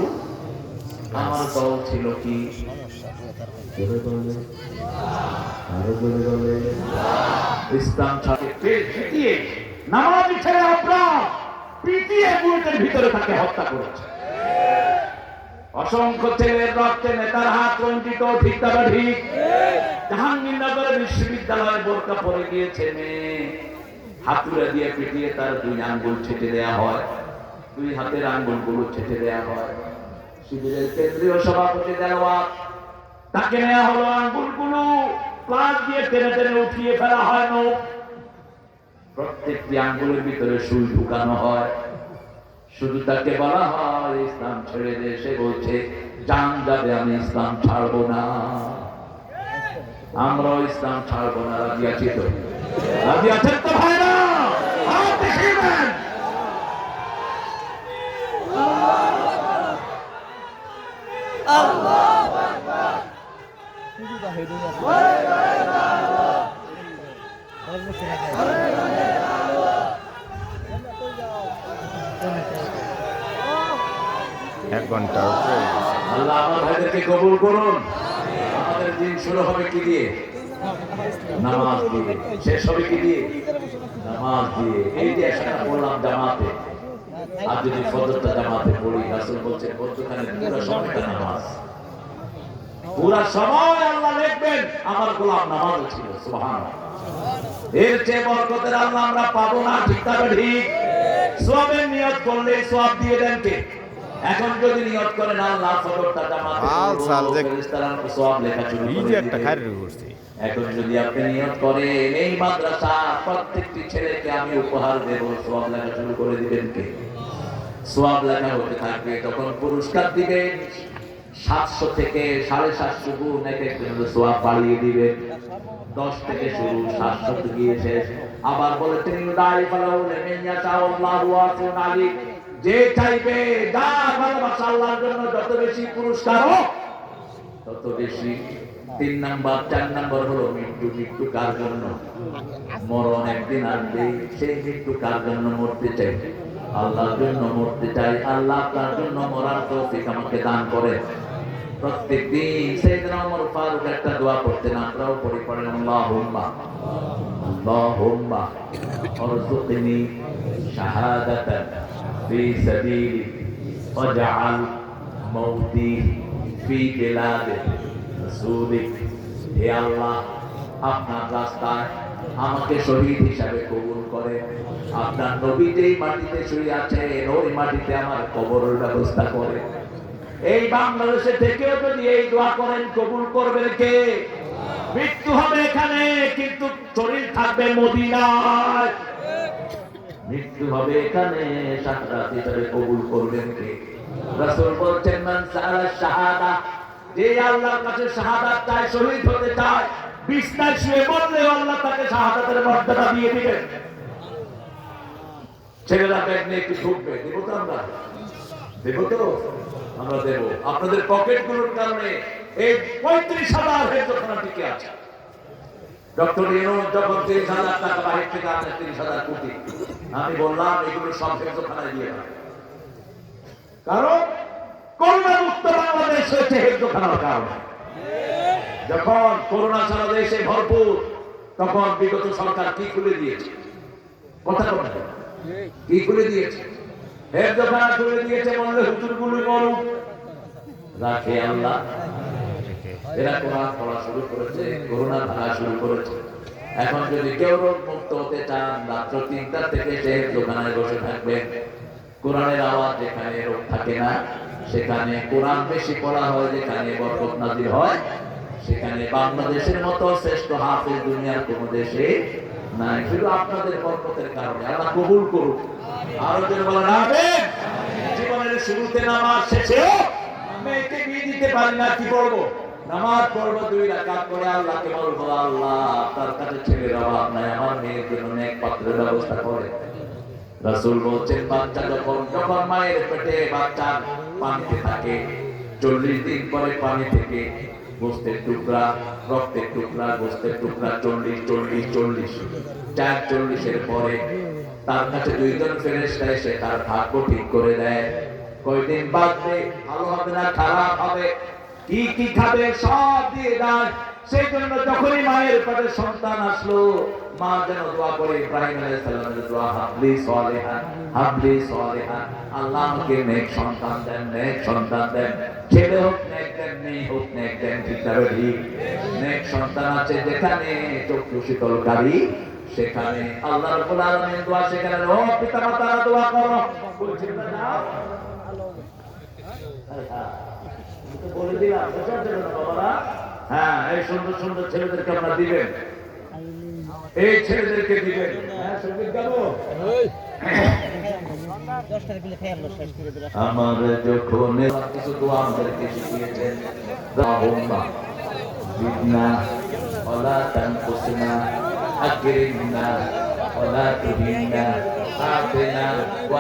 আমার দল ছিল কি? ইসলাম পিটিয়ে নামাজি ছেড়ে অপরাধ পিটিয়ে বুয়েটের ভিতরে তাকে হত্যা করেছে। অসংখ্য ছেলের রক্তে নেতার হাত রঞ্জিত, ঠিক তা ঠিক? জাহাঙ্গীরনগর বিশ্ববিদ্যালয়ে বোরকা পরে গিয়েছে মেয়ে, হাতুড়ে দিয়ে পিটিয়ে তার দুই আঙ্গুল ছেটে দেওয়া হয়, দুই হাতের আঙ্গুলগুলো ছেটে দেওয়া হয়। শিবিরের কেন্দ্রীয় সভাপতি দেওয়ার তাকে নেওয়া হলো, আঙ্গুলগুলো প্লাস দিয়ে টেনে টেনে উঠিয়ে ফেলা হয় নখ, প্রত্যেকটি আঙ্গুলের ভিতরে সুই ঢুকানো হয়। শুধু তাকে বলা হয় ইসলাম ছেড়ে দে, সে বলছে জান যাবে আমি ইসলাম ছাড়বো না। আমরাও ইসলাম ছাড়বো না। রাজি আছি তো? রাজি আছেন তো ভাইরা? হাত দেখিবেন। আল্লাহু আকবার। এক ঘন্টার উপরে। আল্লাহ আমার ভাইদেরকে কবুল করুন। আমাদের দিন শুরু হবে কি দিয়ে? নামাজ দিয়ে। শেষ হবে কি দিয়ে? নামাজ দিয়ে। এই যে একসাথে পড়লাম জামাতে, আর যদি ফজরটা জামাতে পড়ি, রাসূল বলছেন মধ্যখানে পুরো সময়টা নামাজ, পুরো সময় আল্লাহ দেখবেন আমার গোলাম নামাজে ছিল। সুবহানাল্লাহ। এর চেয়ে বরকতের আল্লাহ আমরা পাবো না, ঠিক তবে ঠিক? সওয়াবের নিয়ত করলে সওয়াব দিয়ে দেন কে? এখন যদি নিয়ত করেন আল্লাহ ফজরটা জামাতে পড়ব, ফেরেশতারা সওয়াব লেখা শুরু করে দিবে। একটা খায়রে করছে। এখন যদি আপনি নিয়ত করেন এই মাদ্রাসা প্রত্যেকটি ছেলেকে আমি উপহার দেব, সওয়াব লেখা শুরু করে দিবেন কে? সওয়াব লেখা হতে থাকবে, তখন পুরস্কার দিবেন 700 থেকে 750 গুণ, এক একজনের সওয়াব বাড়িয়ে দিবেন। 10 থেকে শুরু, 700 গিয়ে শেষ। আবার বলে তিনি দাই ফালাউ লিমিয়া আল্লাহু ওয়াসিউন আলিম, যে চাইবে যা ভালোবাসা আল্লাহর জন্য যত বেশি পুরস্কার হোক তত বেশি। 3 নাম্বার 4 নাম্বার হলো মৃত্যু। মৃত্যু কার জন্য? মরণ একদিন আসবে, সেই মৃত্যু কার জন্য? মরতে চাই আল্লাহর জন্য, মরতে চাই আল্লাহ তার জন্য মরার তৌফিক আমাকে দান করে। প্রত্যেকদিন সাইয়েদনা ওমর ফারুক একটা দোয়া করতেন, আমরাও পড়ি, পড়েন আল্লাহুম্মা আল্লাহুম্মা আরযুকনি শাহাদাতান ফি সাবিলি ওয়াজআল মাউতি ফি বিলাদি রাসূলিক। হে আল্লাহ, আপনার রাস্তায় আমাকে শহীদ হিসাবে কবুল করে। আপনার নবী যেই মাটিতে শুয়ে আছেন ওই মাটিতে আমার কবরের ব্যবস্থা করে। এই বাংলাদেশে থেকেও যদি এই দোয়া করেন কবুল করবেন কে? মৃত্যু হবে এখানে কিন্তু শরীর থাকবে মদিনায়। মৃত্যু হবে এখানে, সাকরাত হিসেবে কবুল করবেন কে? রাসূল বলছেন মান সাআলা শাহাদা, যে আল্লাহর কাছে শাহাদাত চায়, শহীদ হতে চায়, বিছনায় শুয়ে মরলেও আল্লাহ তাকে শাহাদাতের মর্যাদা দিয়ে দিবেন। ছেলেরা ব্যাগ নিয়ে একটু ঢুকবে, দেবো তো আমরা? দেবো তো? আমরা দেবো। আপনাদের পকেটগুলোর কারণে এই 35,000 হেফজখানা টিকে আছে। ডক্টর ইউনূস যখন 30,000 টাকা বাহির থেকে আনে, 30,000 কোটি, আমি বললাম এগুলো সব হেফজখানায় দিয়ে দাও। কারণ করোনা মুক্ত বাংলাদেশ হয়েছে হেফজখানার কারণে। যখন করোনা সারা দেশে ভরপুর, তখন বিগত সরকার কি খুলে দিয়েছে? কথা বলতে কি খুলে দিয়েছে? হেফজখানা খুলে দিয়েছে, বললে হুজুরগুলো মরুক, রাখে আল্লাহ। এরা কোরআন পড়া শুরু করেছে, করোনা ভাঙা শুরু করেছে। এখন যদি কেউ রোগ মুক্ত হতে চান, রাত্র 3টা থেকে সে দোকানে বসে থাকবেন। কোরআনের আওয়াজ যেখানে রোগ থাকে না, সেখানে কোরআন বেশি পড়া হয়, যেখানে বরকত নাজিল হয়, সেখানে বাংলাদেশের মতো শ্রেষ্ঠ হাফেজ দুনিয়ার কোনো দেশে নাই। শুধু আপনাদের বরকতের কারণে আল্লাহ কবুল করুক। আরো যদি বলেন আমিন। জীবনের শুরুতে নামাজ, শেষেও মেয়েকে বিয়ে দিতে পারি না, কি করবো? নামাজ পড়বো 2 রাকাত করে, আল্লাহকে বলবো আল্লাহ আপনার কাছে ছেলের অভাব নাই, আমার মেয়ের জন্য নেক পাত্রের ব্যবস্থা করে। রাসূল বলছেন বাচ্চা যখন মায়ের পেটে বাচ্চার পানিতে থাকে, 40 দিন পরে পানি থেকে গোস্তের টুকরা, রক্তের টুকরা, গোস্তের টুকরা 40 এর পরে তার কাছে 2 জন ফেরেশতা এসে তার ভাগ্য ঠিক করে দেয়। কয়দিন বাদে ভালো হবে না খারাপ হবে, কি কি খাবে সব দিয়ে দেয়। সেই জন্য যখনই মায়ের পেটে সন্তান আসলো, মা যেন দোয়া করে ইব্রাহিম আলাইহিস সালামের দোয়া, হাবলি সালিহান, হাবলি সালিহান, আল্লাহ আমাকে নেক সন্তান দেন, নেক সন্তান দেন। ছেলে হোক নেক দেন, মেয়ে হোক নেক দেন, ঠিক তবে ঠিক। নেক সন্তান আছে যেখানে চক্ষু শীতলকারী, সেখানে আল্লাহ রাব্বুল আলামিন দোয়া সেখানে। ও পিতামাতারা দোয়া করো, বলছেন না যাও। বলে দিলাম বোঝার জন্য বাবারা। হ্যাঁ, এই সুন্দর সুন্দর ছেলেদেরকে আপনারা দিবেন, এই ছেলেদেরকে দিবেন। হ্যাঁ, সঙ্গীত গাবো। আমার যখন কিছু দোয়া আমাদেরকে শিখিয়েছেন, রাহুম্মা জিদনা ওয়ালা তানকুসনা, আকরিমনা ওয়ালা তুহিনা, আতিনা